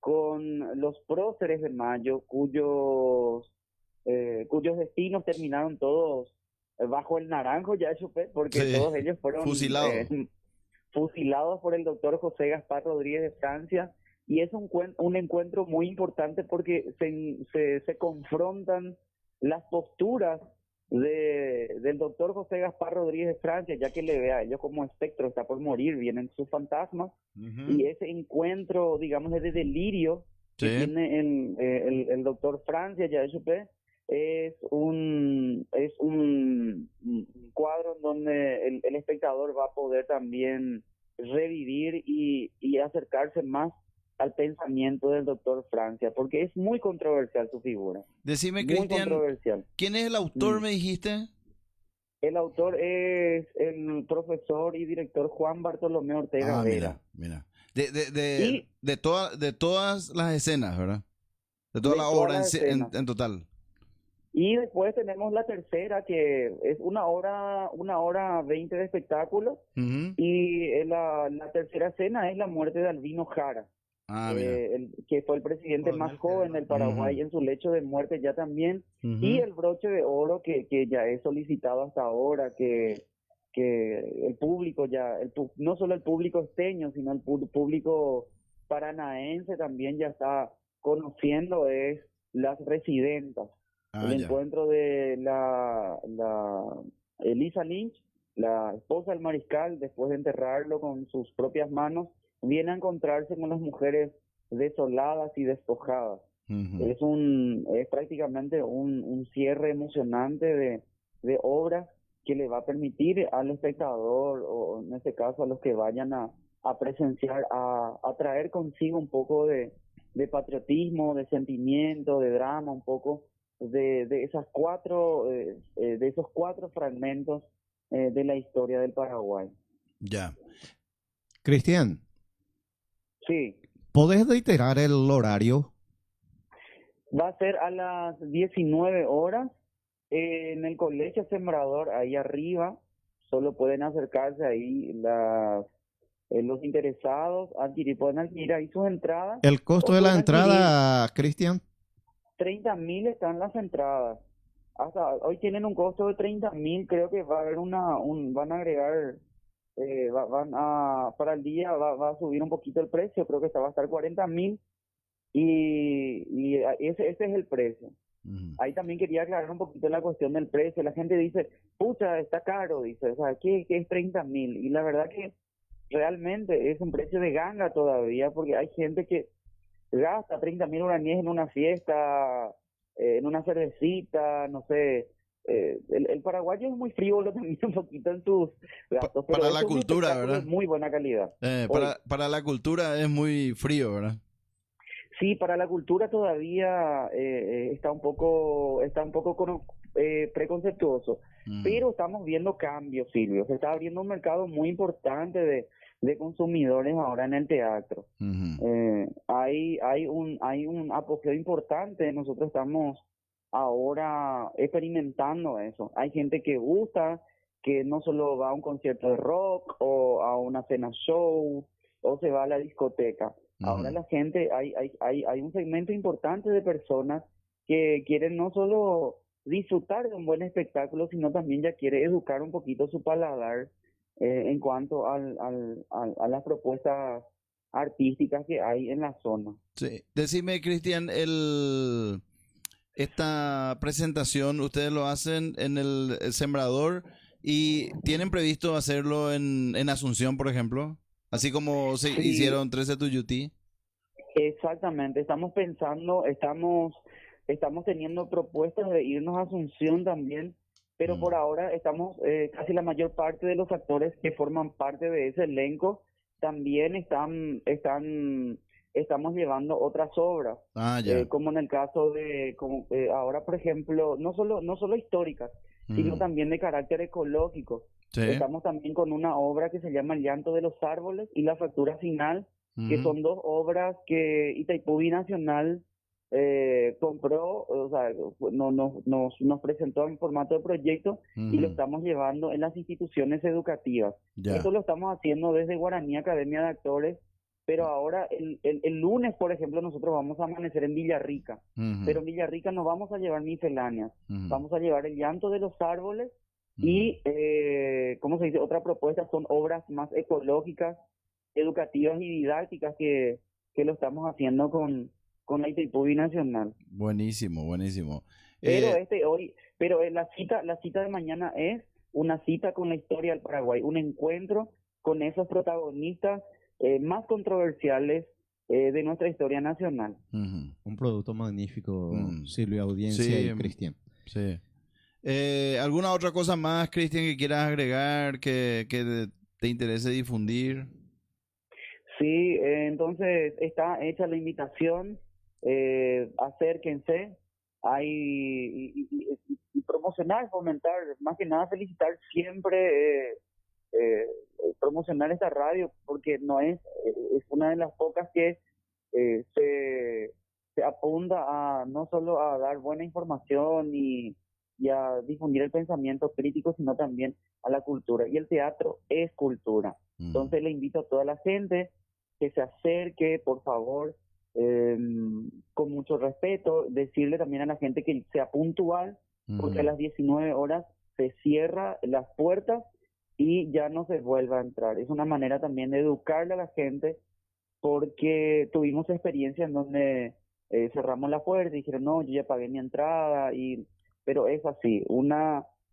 con los próceres de Mayo, cuyos destinos terminaron todos bajo el naranjo ya hecho, porque Sí, todos ellos fueron fusilados. fusilados por el doctor José Gaspar Rodríguez de Francia, y es un encuentro muy importante porque se confrontan las posturas del doctor José Gaspar Rodríguez de Francia, ya que le ve a ellos como espectro, está por morir, vienen sus fantasmas, y ese encuentro, digamos, de delirio que Sí. tiene el doctor Francia, ya es un cuadro en donde el espectador va a poder también revivir y acercarse más al pensamiento del doctor Francia, porque es muy controversial su figura. Decime, Muy Cristian, controversial. ¿quién es el autor, me dijiste? El autor es el profesor y director Juan Bartolomé Ortega Vera. Mira. De todas las escenas, ¿verdad? De toda De la todas obra las escenas. en total. Y después tenemos la tercera, que es una hora 20 de espectáculo, Ujú. y la tercera escena es la muerte de Albino Jara, Mira. que fue el presidente más joven del Paraguay en su lecho de muerte ya también, Ujú. y el broche de oro que ya he solicitado hasta ahora, que el público ya, no solo el público esteño, sino el público paranaense también ya está conociendo, es Las Residentas. El Ya. encuentro de la Elisa Lynch, la esposa del mariscal, después de enterrarlo con sus propias manos, viene a encontrarse con las mujeres desoladas y despojadas. Es prácticamente un cierre emocionante de obra que le va a permitir al espectador, o en este caso a los que vayan a presenciar, a traer consigo un poco de patriotismo, de sentimiento, de drama, un poco de esos cuatro fragmentos de la historia del Paraguay. Ya. Cristian, Sí, ¿podés reiterar el horario? va a ser a las 19 horas en el Colegio Sembrador, ahí arriba. Solo pueden acercarse ahí los interesados, pueden adquirir ahí sus entradas. ¿El costo o de la pueden entrada, Cristian? 30.000 están las entradas. Hasta hoy tienen un costo de 30.000. Creo que va a haber van a agregar, para el día va a subir un poquito el precio. Creo que va a estar 40.000, y ese es el precio. Ahí también quería aclarar un poquito la cuestión del precio. La gente dice, pucha, está caro, dice, o sea, ¿qué es 30.000? Y la verdad que realmente es un precio de ganga todavía, porque hay gente que gasta 30.000 guaraníes en una fiesta, en una cervecita, no sé. El paraguayo es muy frívolo también un poquito en sus gastos. Pero Para es la un cultura, espectáculo ¿verdad? de muy buena calidad. Para la cultura es muy frío, ¿verdad? Sí, para la cultura todavía está un poco preconceptuoso, pero estamos viendo cambios, Silvio. Se está abriendo un mercado muy importante de consumidores ahora en el teatro. Hay un apogeo importante. Nosotros estamos ahora experimentando eso. Hay gente que gusta, que no solo va a un concierto de rock o a una cena show o se va a la discoteca. Ahora la gente, hay un segmento importante de personas que quieren no solo disfrutar de un buen espectáculo, sino también ya quiere educar un poquito su paladar en cuanto a las propuestas artísticas que hay en la zona. Sí. Decime, Cristian, esta presentación ustedes lo hacen en el Sembrador y tienen previsto hacerlo en Asunción, por ejemplo, así como se hicieron 13 Tuyutí. Exactamente, estamos pensando, estamos teniendo propuestas de irnos a Asunción también, pero por ahora estamos, casi la mayor parte de los actores que forman parte de ese elenco también estamos llevando otras obras, como en el caso de, ahora por ejemplo, no solo históricas, sino también de carácter ecológico. Estamos también con una obra que se llama El llanto de los árboles y La factura final, que son dos obras que Itaipú Binacional compró, o sea, nos presentó en formato de proyecto y lo estamos llevando en las instituciones educativas. Ya. Esto lo estamos haciendo desde Guaraní Academia de Actores, pero ahora el lunes, por ejemplo, nosotros vamos a amanecer en Villarrica, pero en Villarrica no vamos a llevar misceláneas, vamos a llevar el llanto de los árboles y, ¿cómo se dice? Otra propuesta son obras más ecológicas, educativas y didácticas que lo estamos haciendo con la Itaipú Binacional. Buenísimo, buenísimo. Pero la cita de mañana es una cita con la historia del Paraguay, un encuentro con esos protagonistas más controversiales de nuestra historia nacional. Un producto magnífico, Silvio, audiencia y Cristian. Sí. ¿Alguna otra cosa más, Cristian, que quieras agregar, que te interese difundir? Sí, entonces está hecha la invitación, acérquense, y promocionar, fomentar, más que nada felicitar siempre, promocionar esta radio, porque no es una de las pocas que se apunta a no solo a dar buena información y a difundir el pensamiento crítico, sino también a la cultura. Y el teatro es cultura. Entonces le invito a toda la gente que se acerque, por favor, con mucho respeto, decirle también a la gente que sea puntual, porque a las 19 horas se cierra las puertas y ya no se vuelva a entrar. Es una manera también de educarle a la gente, porque tuvimos experiencias en donde cerramos la puerta y dijeron, no, yo ya pagué mi entrada, pero es así,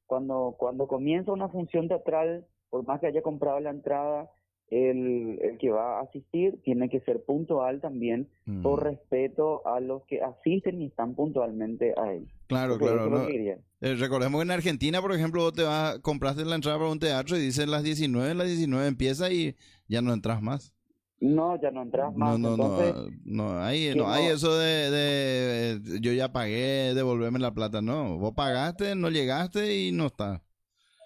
cuando comienza una función teatral, por más que haya comprado la entrada, el que va a asistir tiene que ser puntual también, por respeto a los que asisten y están puntualmente a él. Claro, Porque claro. eso es lo No, que quería. recordemos que en Argentina, por ejemplo, vos compraste la entrada para un teatro y dicen las 19 empieza y ya no entras más. No, ya no entras más. No hay eso de yo ya pagué, devolverme la plata. No, vos pagaste, no llegaste y no está.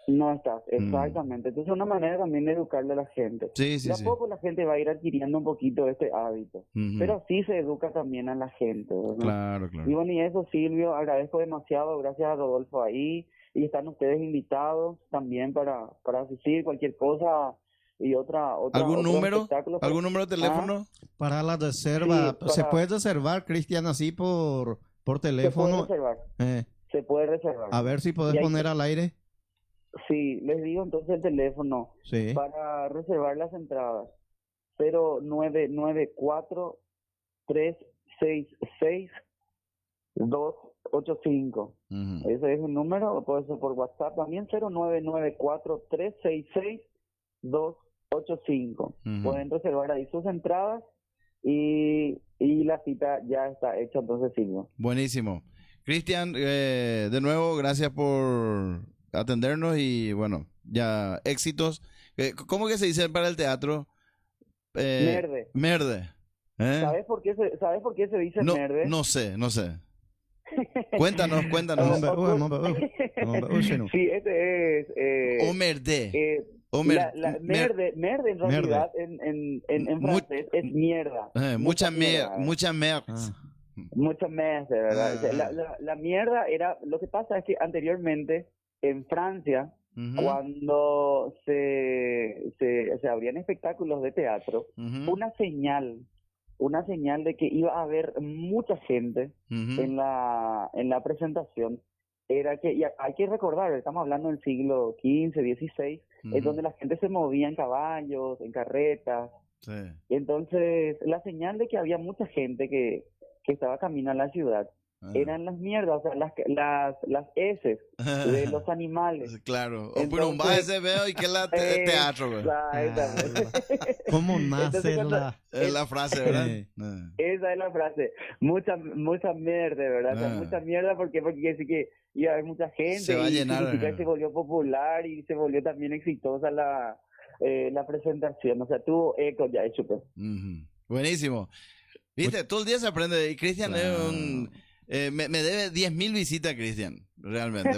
No estás, exactamente. Entonces es una manera también de educarle a la gente. Sí, sí, de a sí. poco la gente va a ir adquiriendo un poquito este hábito. Pero así se educa también a la gente, ¿verdad? Claro, claro. Y bueno, y eso, Silvio, agradezco demasiado, gracias a Rodolfo ahí, y están ustedes invitados también para asistir cualquier cosa y otra ¿Algún otro número? espectáculo. ¿Algún número de teléfono? Para la reserva, Sí, ¿se para- puede reservar, Cristian, así por teléfono? Se puede reservar. A ver si podés Y ahí- poner al aire. Sí, les digo entonces el teléfono Sí. para reservar las entradas. 0994 366 285. Ese es el número, o puede ser por WhatsApp también, 0994 366 285. Pueden reservar ahí sus entradas y la cita ya está hecha, entonces Silvio. Buenísimo. Cristian, de nuevo, gracias por atendernos y bueno, ya éxitos. ¿Cómo que se dice para el teatro? Merde. Merde. ¿Sabes por qué se dice No, merde? no sé. Cuéntanos. Sí, este es... O merde. Merde en realidad en francés es mierda. Mucha mierda. Mucha mierda, ¿verdad? La mierda era... Lo que pasa es que anteriormente en Francia, cuando se abrían espectáculos de teatro, una señal de que iba a haber mucha gente en la presentación era que, y hay que recordar, estamos hablando del siglo XV, XVI, en donde la gente se movía en caballos, en carretas. Sí. Entonces, la señal de que había mucha gente que estaba caminando a la ciudad eran las mierdas, o sea, las heces de los animales. Claro. Entonces, Pero un ese veo y que la teatro, güey. ¿Cómo nace Es la frase, ¿verdad? Esa es la frase. Mucha mierda, ¿verdad? O sea, mucha mierda porque sí que iba a haber mucha gente. Se va a llenar. Y se volvió popular y se volvió también exitosa la presentación. O sea, tuvo eco ya hecho. Pues. Buenísimo. Viste, todo el día se aprende. Y Cristian es un... me debe 10.000 visitas, Cristian, realmente,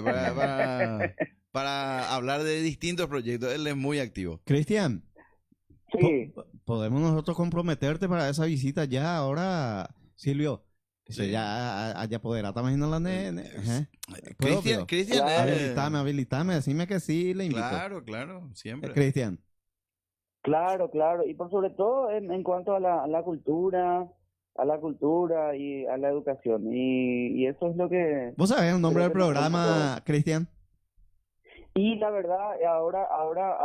para hablar de distintos proyectos. Él es muy activo. Cristian, sí. ¿Podemos nosotros comprometerte para esa visita ya? Ahora, Silvio, Sí. Ya apoderata, imagino la nene. Cristian, habilitame, decime que sí, le invito. Claro, siempre. Cristian. Claro, y por sobre todo en cuanto a la cultura y a la educación. Y eso es lo que... ¿Vos sabés el nombre del programa, Cristian? Y la verdad, ahora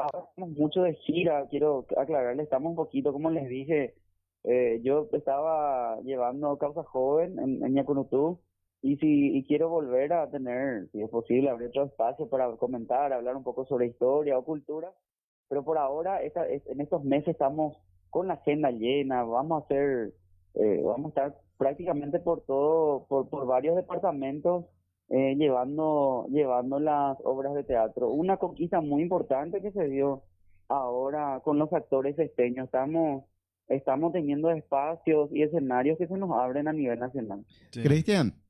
estamos mucho de gira, quiero aclararle, estamos un poquito, como les dije, yo estaba llevando Causa Joven en Ñaconutú, y quiero volver a tener, si es posible, abrir otro espacio para comentar, hablar un poco sobre historia o cultura, pero por ahora, en estos meses estamos con la agenda llena, vamos a estar prácticamente por varios departamentos, llevando las obras de teatro. Una conquista muy importante que se dio ahora con los actores esteños. Estamos teniendo espacios y escenarios que se nos abren a nivel nacional. Sí. Cristian,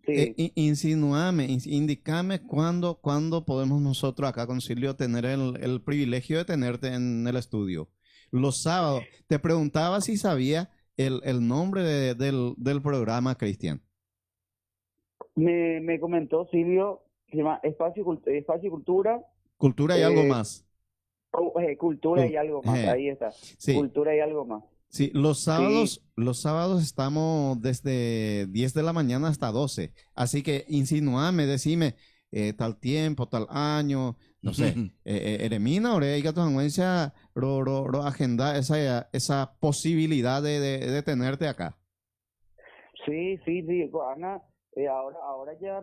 sí. Indícame cuándo podemos nosotros acá con Silvio tener el privilegio de tenerte en el estudio. Los sábados. Te preguntaba si sabía el nombre del programa, Cristian. Me comentó Silvio, se llama Espacio y Cultura. Cultura y algo más. Cultura y algo más, ahí está. Sí. Cultura y algo más. Sí, los sábados estamos desde 10 de la mañana hasta 12. Así que insinuame, decime tal tiempo, tal año, no sé. Eremina, oreiga tu anuencia, agenda esa posibilidad de tenerte acá. Sí, Ana. Ahora ya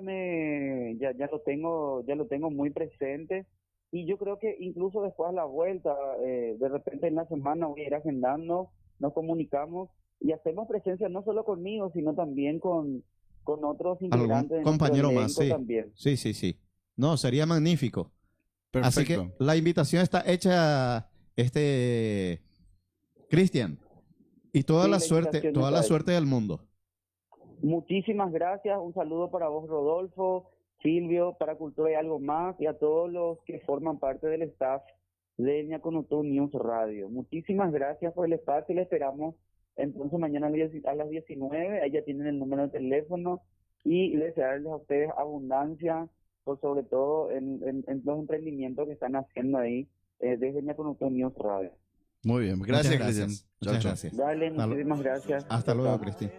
lo tengo muy presente, y yo creo que incluso después de la vuelta, de repente en la semana voy a ir agendando, nos comunicamos y hacemos presencia no solo conmigo, sino también con otros integrantes. Algún compañero más, sí. También. Sí. No, sería magnífico. Perfecto. Así que la invitación está hecha, Cristian, y toda la suerte del mundo. Muchísimas gracias, un saludo para vos, Rodolfo, Silvio, para Cultura y algo más, y a todos los que forman parte del staff de Ñaconutú News Radio. Muchísimas gracias por el espacio y le esperamos entonces mañana a las 19, ahí ya tienen el número de teléfono, y desearles a ustedes abundancia, por sobre todo en los emprendimientos que están haciendo ahí desde Ñaconutú News Radio. Muy bien, gracias, Cristian. Muchas gracias. Dale, muchísimas gracias. Hasta luego, Cristian.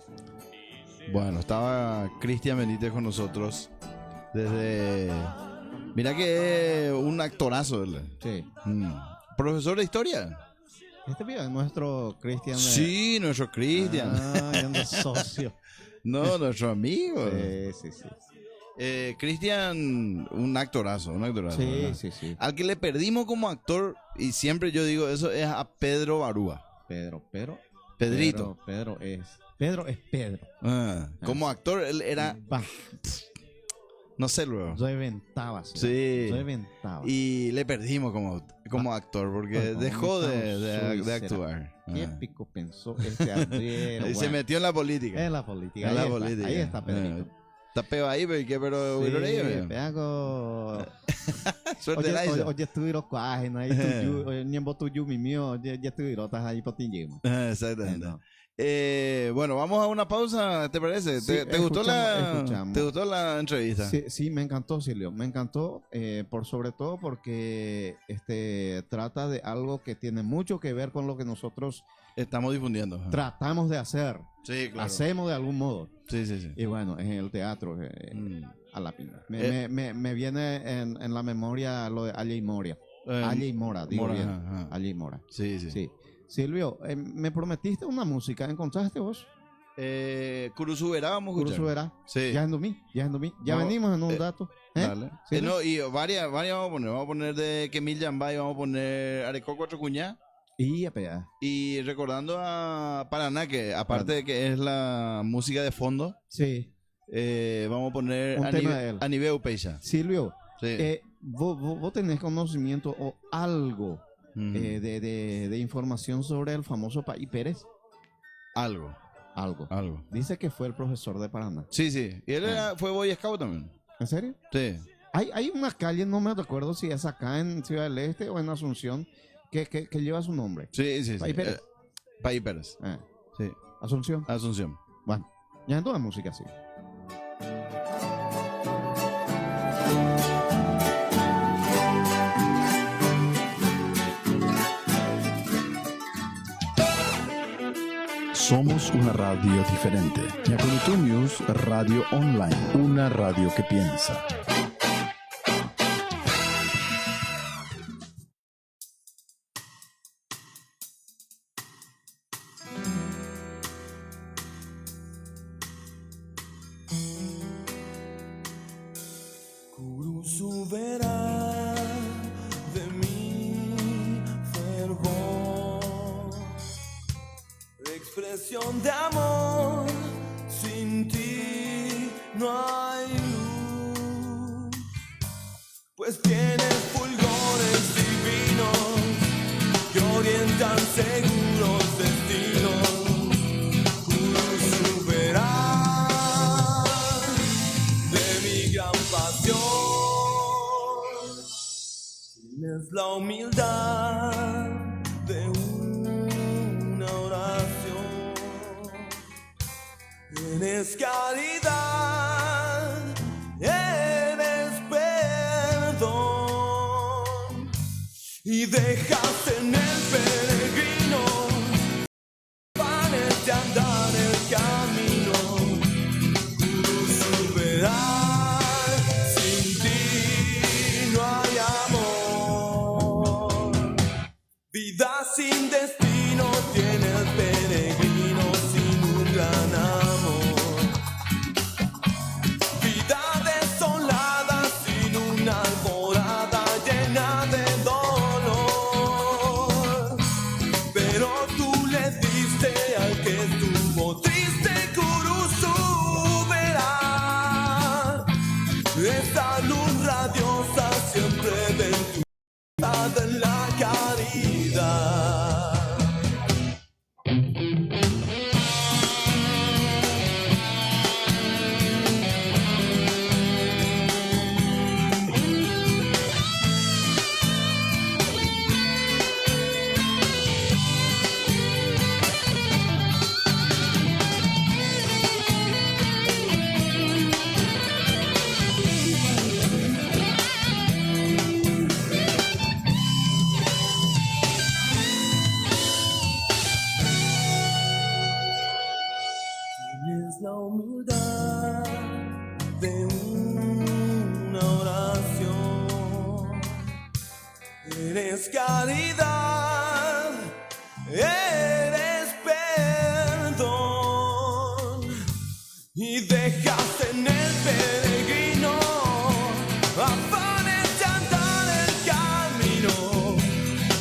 Bueno, estaba Cristian Benítez con nosotros desde... Mira que un actorazo él. Sí. Profesor de historia. Este pibe es nuestro Cristian. Sí, nuestro Cristian. Socio. No, nuestro amigo. Sí. Cristian, un actorazo. Sí. Al que le perdimos como actor, y siempre yo digo eso, es a Pedro Barúa. Pedrito. Pedro es Pedro. Como actor, él era... No sé luego. Reventaba. Sí. Reventaba. Y le perdimos como actor porque dejó de actuar. ¿Qué pico pensó este ardiero? Y se metió en la política. Ahí está Pedrito. Está peo ahí, pero... Sí, peago... Oye, estuvieron páginas ahí, niembo tu yumi mío, ya estuvieron, estás ahí por ti. Exactamente. Bueno, vamos a una pausa, ¿te parece? Sí, ¿Te gustó escuchamos. ¿Te gustó la entrevista? Sí, me encantó, Silvio. Me encantó, sobre todo porque trata de algo que tiene mucho que ver con lo que nosotros estamos difundiendo. Tratamos de hacer. Sí, claro. Hacemos de algún modo. Sí. Y bueno, en el teatro, a la pinta. Me viene en la memoria lo de Aya y Moria. Aya y Mora, digo bien. Aya y Mora. Sí. Silvio, me prometiste una música, ¿encontraste vos? Curuzubera vamos a escuchar. Curuzubera. Sí. Ya venimos en un dato. Dale. ¿Sí, no, y varias vamos a poner de Kemil Yambay, vamos a poner Areco Cuatro Cuñá. Y recordando a Paraná, que aparte de que es la música de fondo, sí, vamos a poner a nivel Upeixa. Silvio, ¿vos tenés conocimiento o algo de información sobre el famoso Paí Pérez? Algo. Dice que fue el profesor de Paraná. Sí. Y él fue Boy Scout también. ¿En serio? Sí. Hay una calle, no me recuerdo si es acá en Ciudad del Este o en Asunción, que lleva su nombre. Sí. Paí Pérez. Paí Pérez. Sí. Asunción. Bueno. Ya en toda música así. Somos una radio diferente. Yakurutu News Radio Online, una radio que piensa. Kurusu verá de mi fervor, expresión de amor, sin ti no hay luz, pues tienes fulgores divinos que orientan seguros destinos. Kurusu verá de mi gran pasión, tienes la humildad de una oración, eres caridad, eres perdón, y dejas en el peregrino panes de andar el camino. Kurusu verá, sin ti no hay amor, vida sin destino tiene el peregrino sin un gran amor, vida desolada sin una alborada llena de dolor, pero tú le diste al que estuvo triste. Kurusu verá esa luz radiosa siempre de tu de la caridad. Tienes la humildad de una oración, eres caridad, eres perdón, y dejas en el peregrino afanes de andar el camino.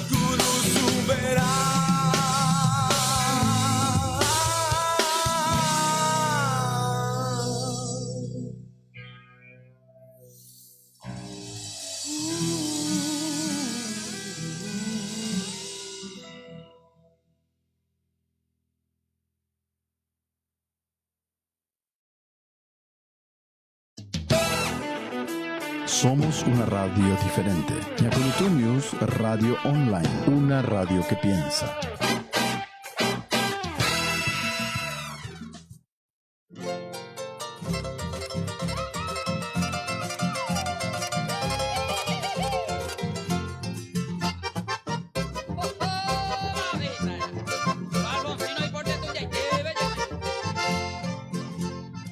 Kurusu verá. Somos una radio diferente. Yakurutu News Radio Online, una radio que piensa.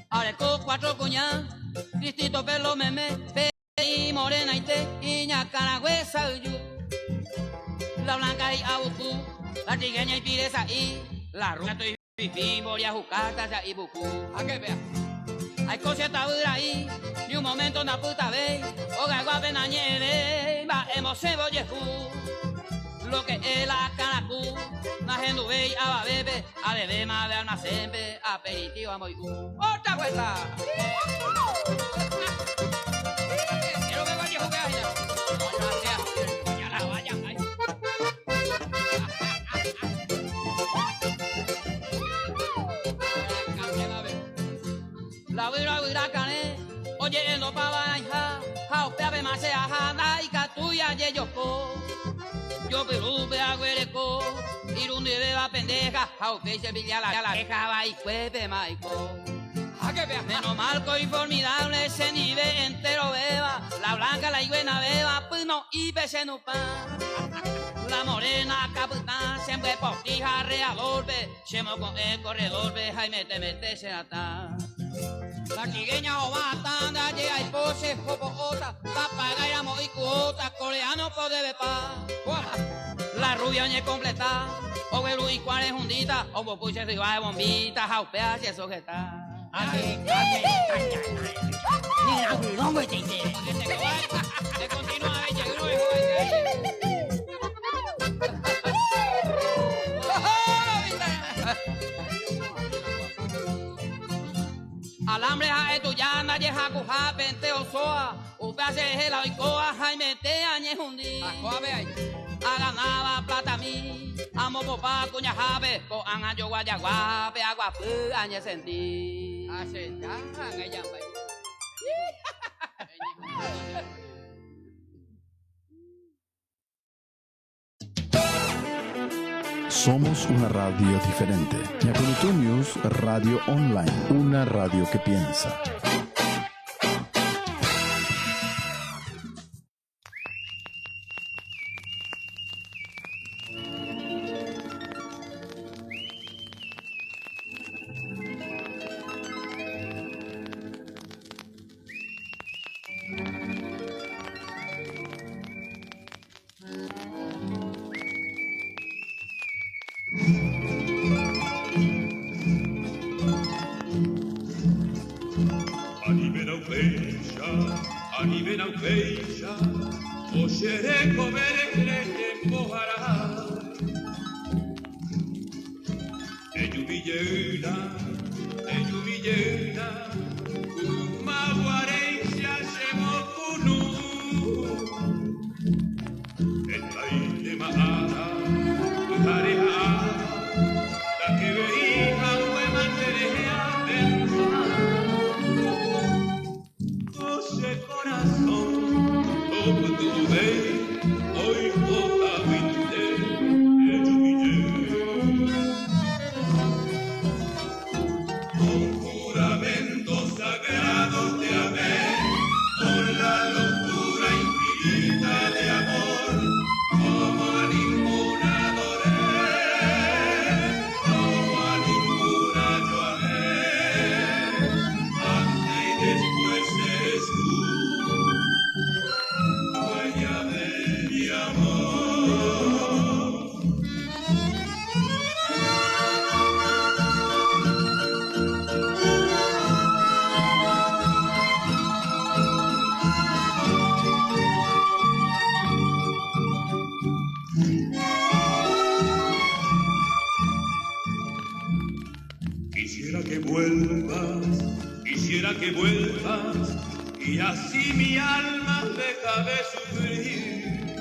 Areco cuatro cuñas, Cristito pelo meme, y morena y te, iña caragüesa y yo. La blanca y abucu, la trigueña y pireza y la ruta y fifi, moria jucata y bucu. A que vea. Hay cosas tabura ahí, ni un momento na puta ve, o gaguape na nieve, va hemos cebollejú. Lo que es la canacú, na gente ve a bebé, a bebé más de almacén, aperitivo a muy otra vuelta. Quiero que vaya a jugar allá. Ya la vaya. La huira cané, oye no pa banja, jao peabe más se ajana y catuya ye yoko. Yo Perú pe agüereco, irunde beba pendeja, jao pe se villa la queja va y cuepe maico. Menos mal y formidable ese nivel entero beba. La blanca, la higuena beba, pino y pese no pan. La morena capitán, siempre postija realor, chemo con el corredor, Jaime te mete se ata. La quigueña ovata, allí hay pose, jopoota, papagaya y cuota, coreano puede bepa. La rubia oñe completa, o el Luis Juárez hundita, o popuche de bombita, jaupea, si eso que está. Ni la huidón, güey, te interesa. Te continúa, che, uno es alambre a etuyana, yeja cuja, pente osoa, upase la oicoa, jaime te añe hundi. A ganaba plata mi, amo popa cuña jave, co anayo guayaguape, agua fu, añe sentí. Asentan, ella Somos una radio diferente. Ñaconitumius Radio Online, una radio que piensa. Quisiera que vuelvas y así mi alma deja de sufrir.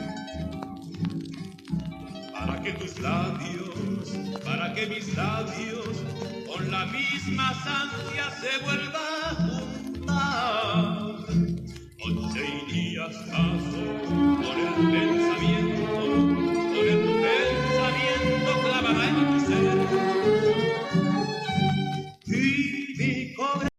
Para que tus labios, para que mis labios con la misma ansia se vuelvan a juntar. Noche y días paso con el pensamiento clavada en tu ser. Y mi corazón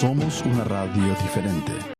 Somos una radio diferente.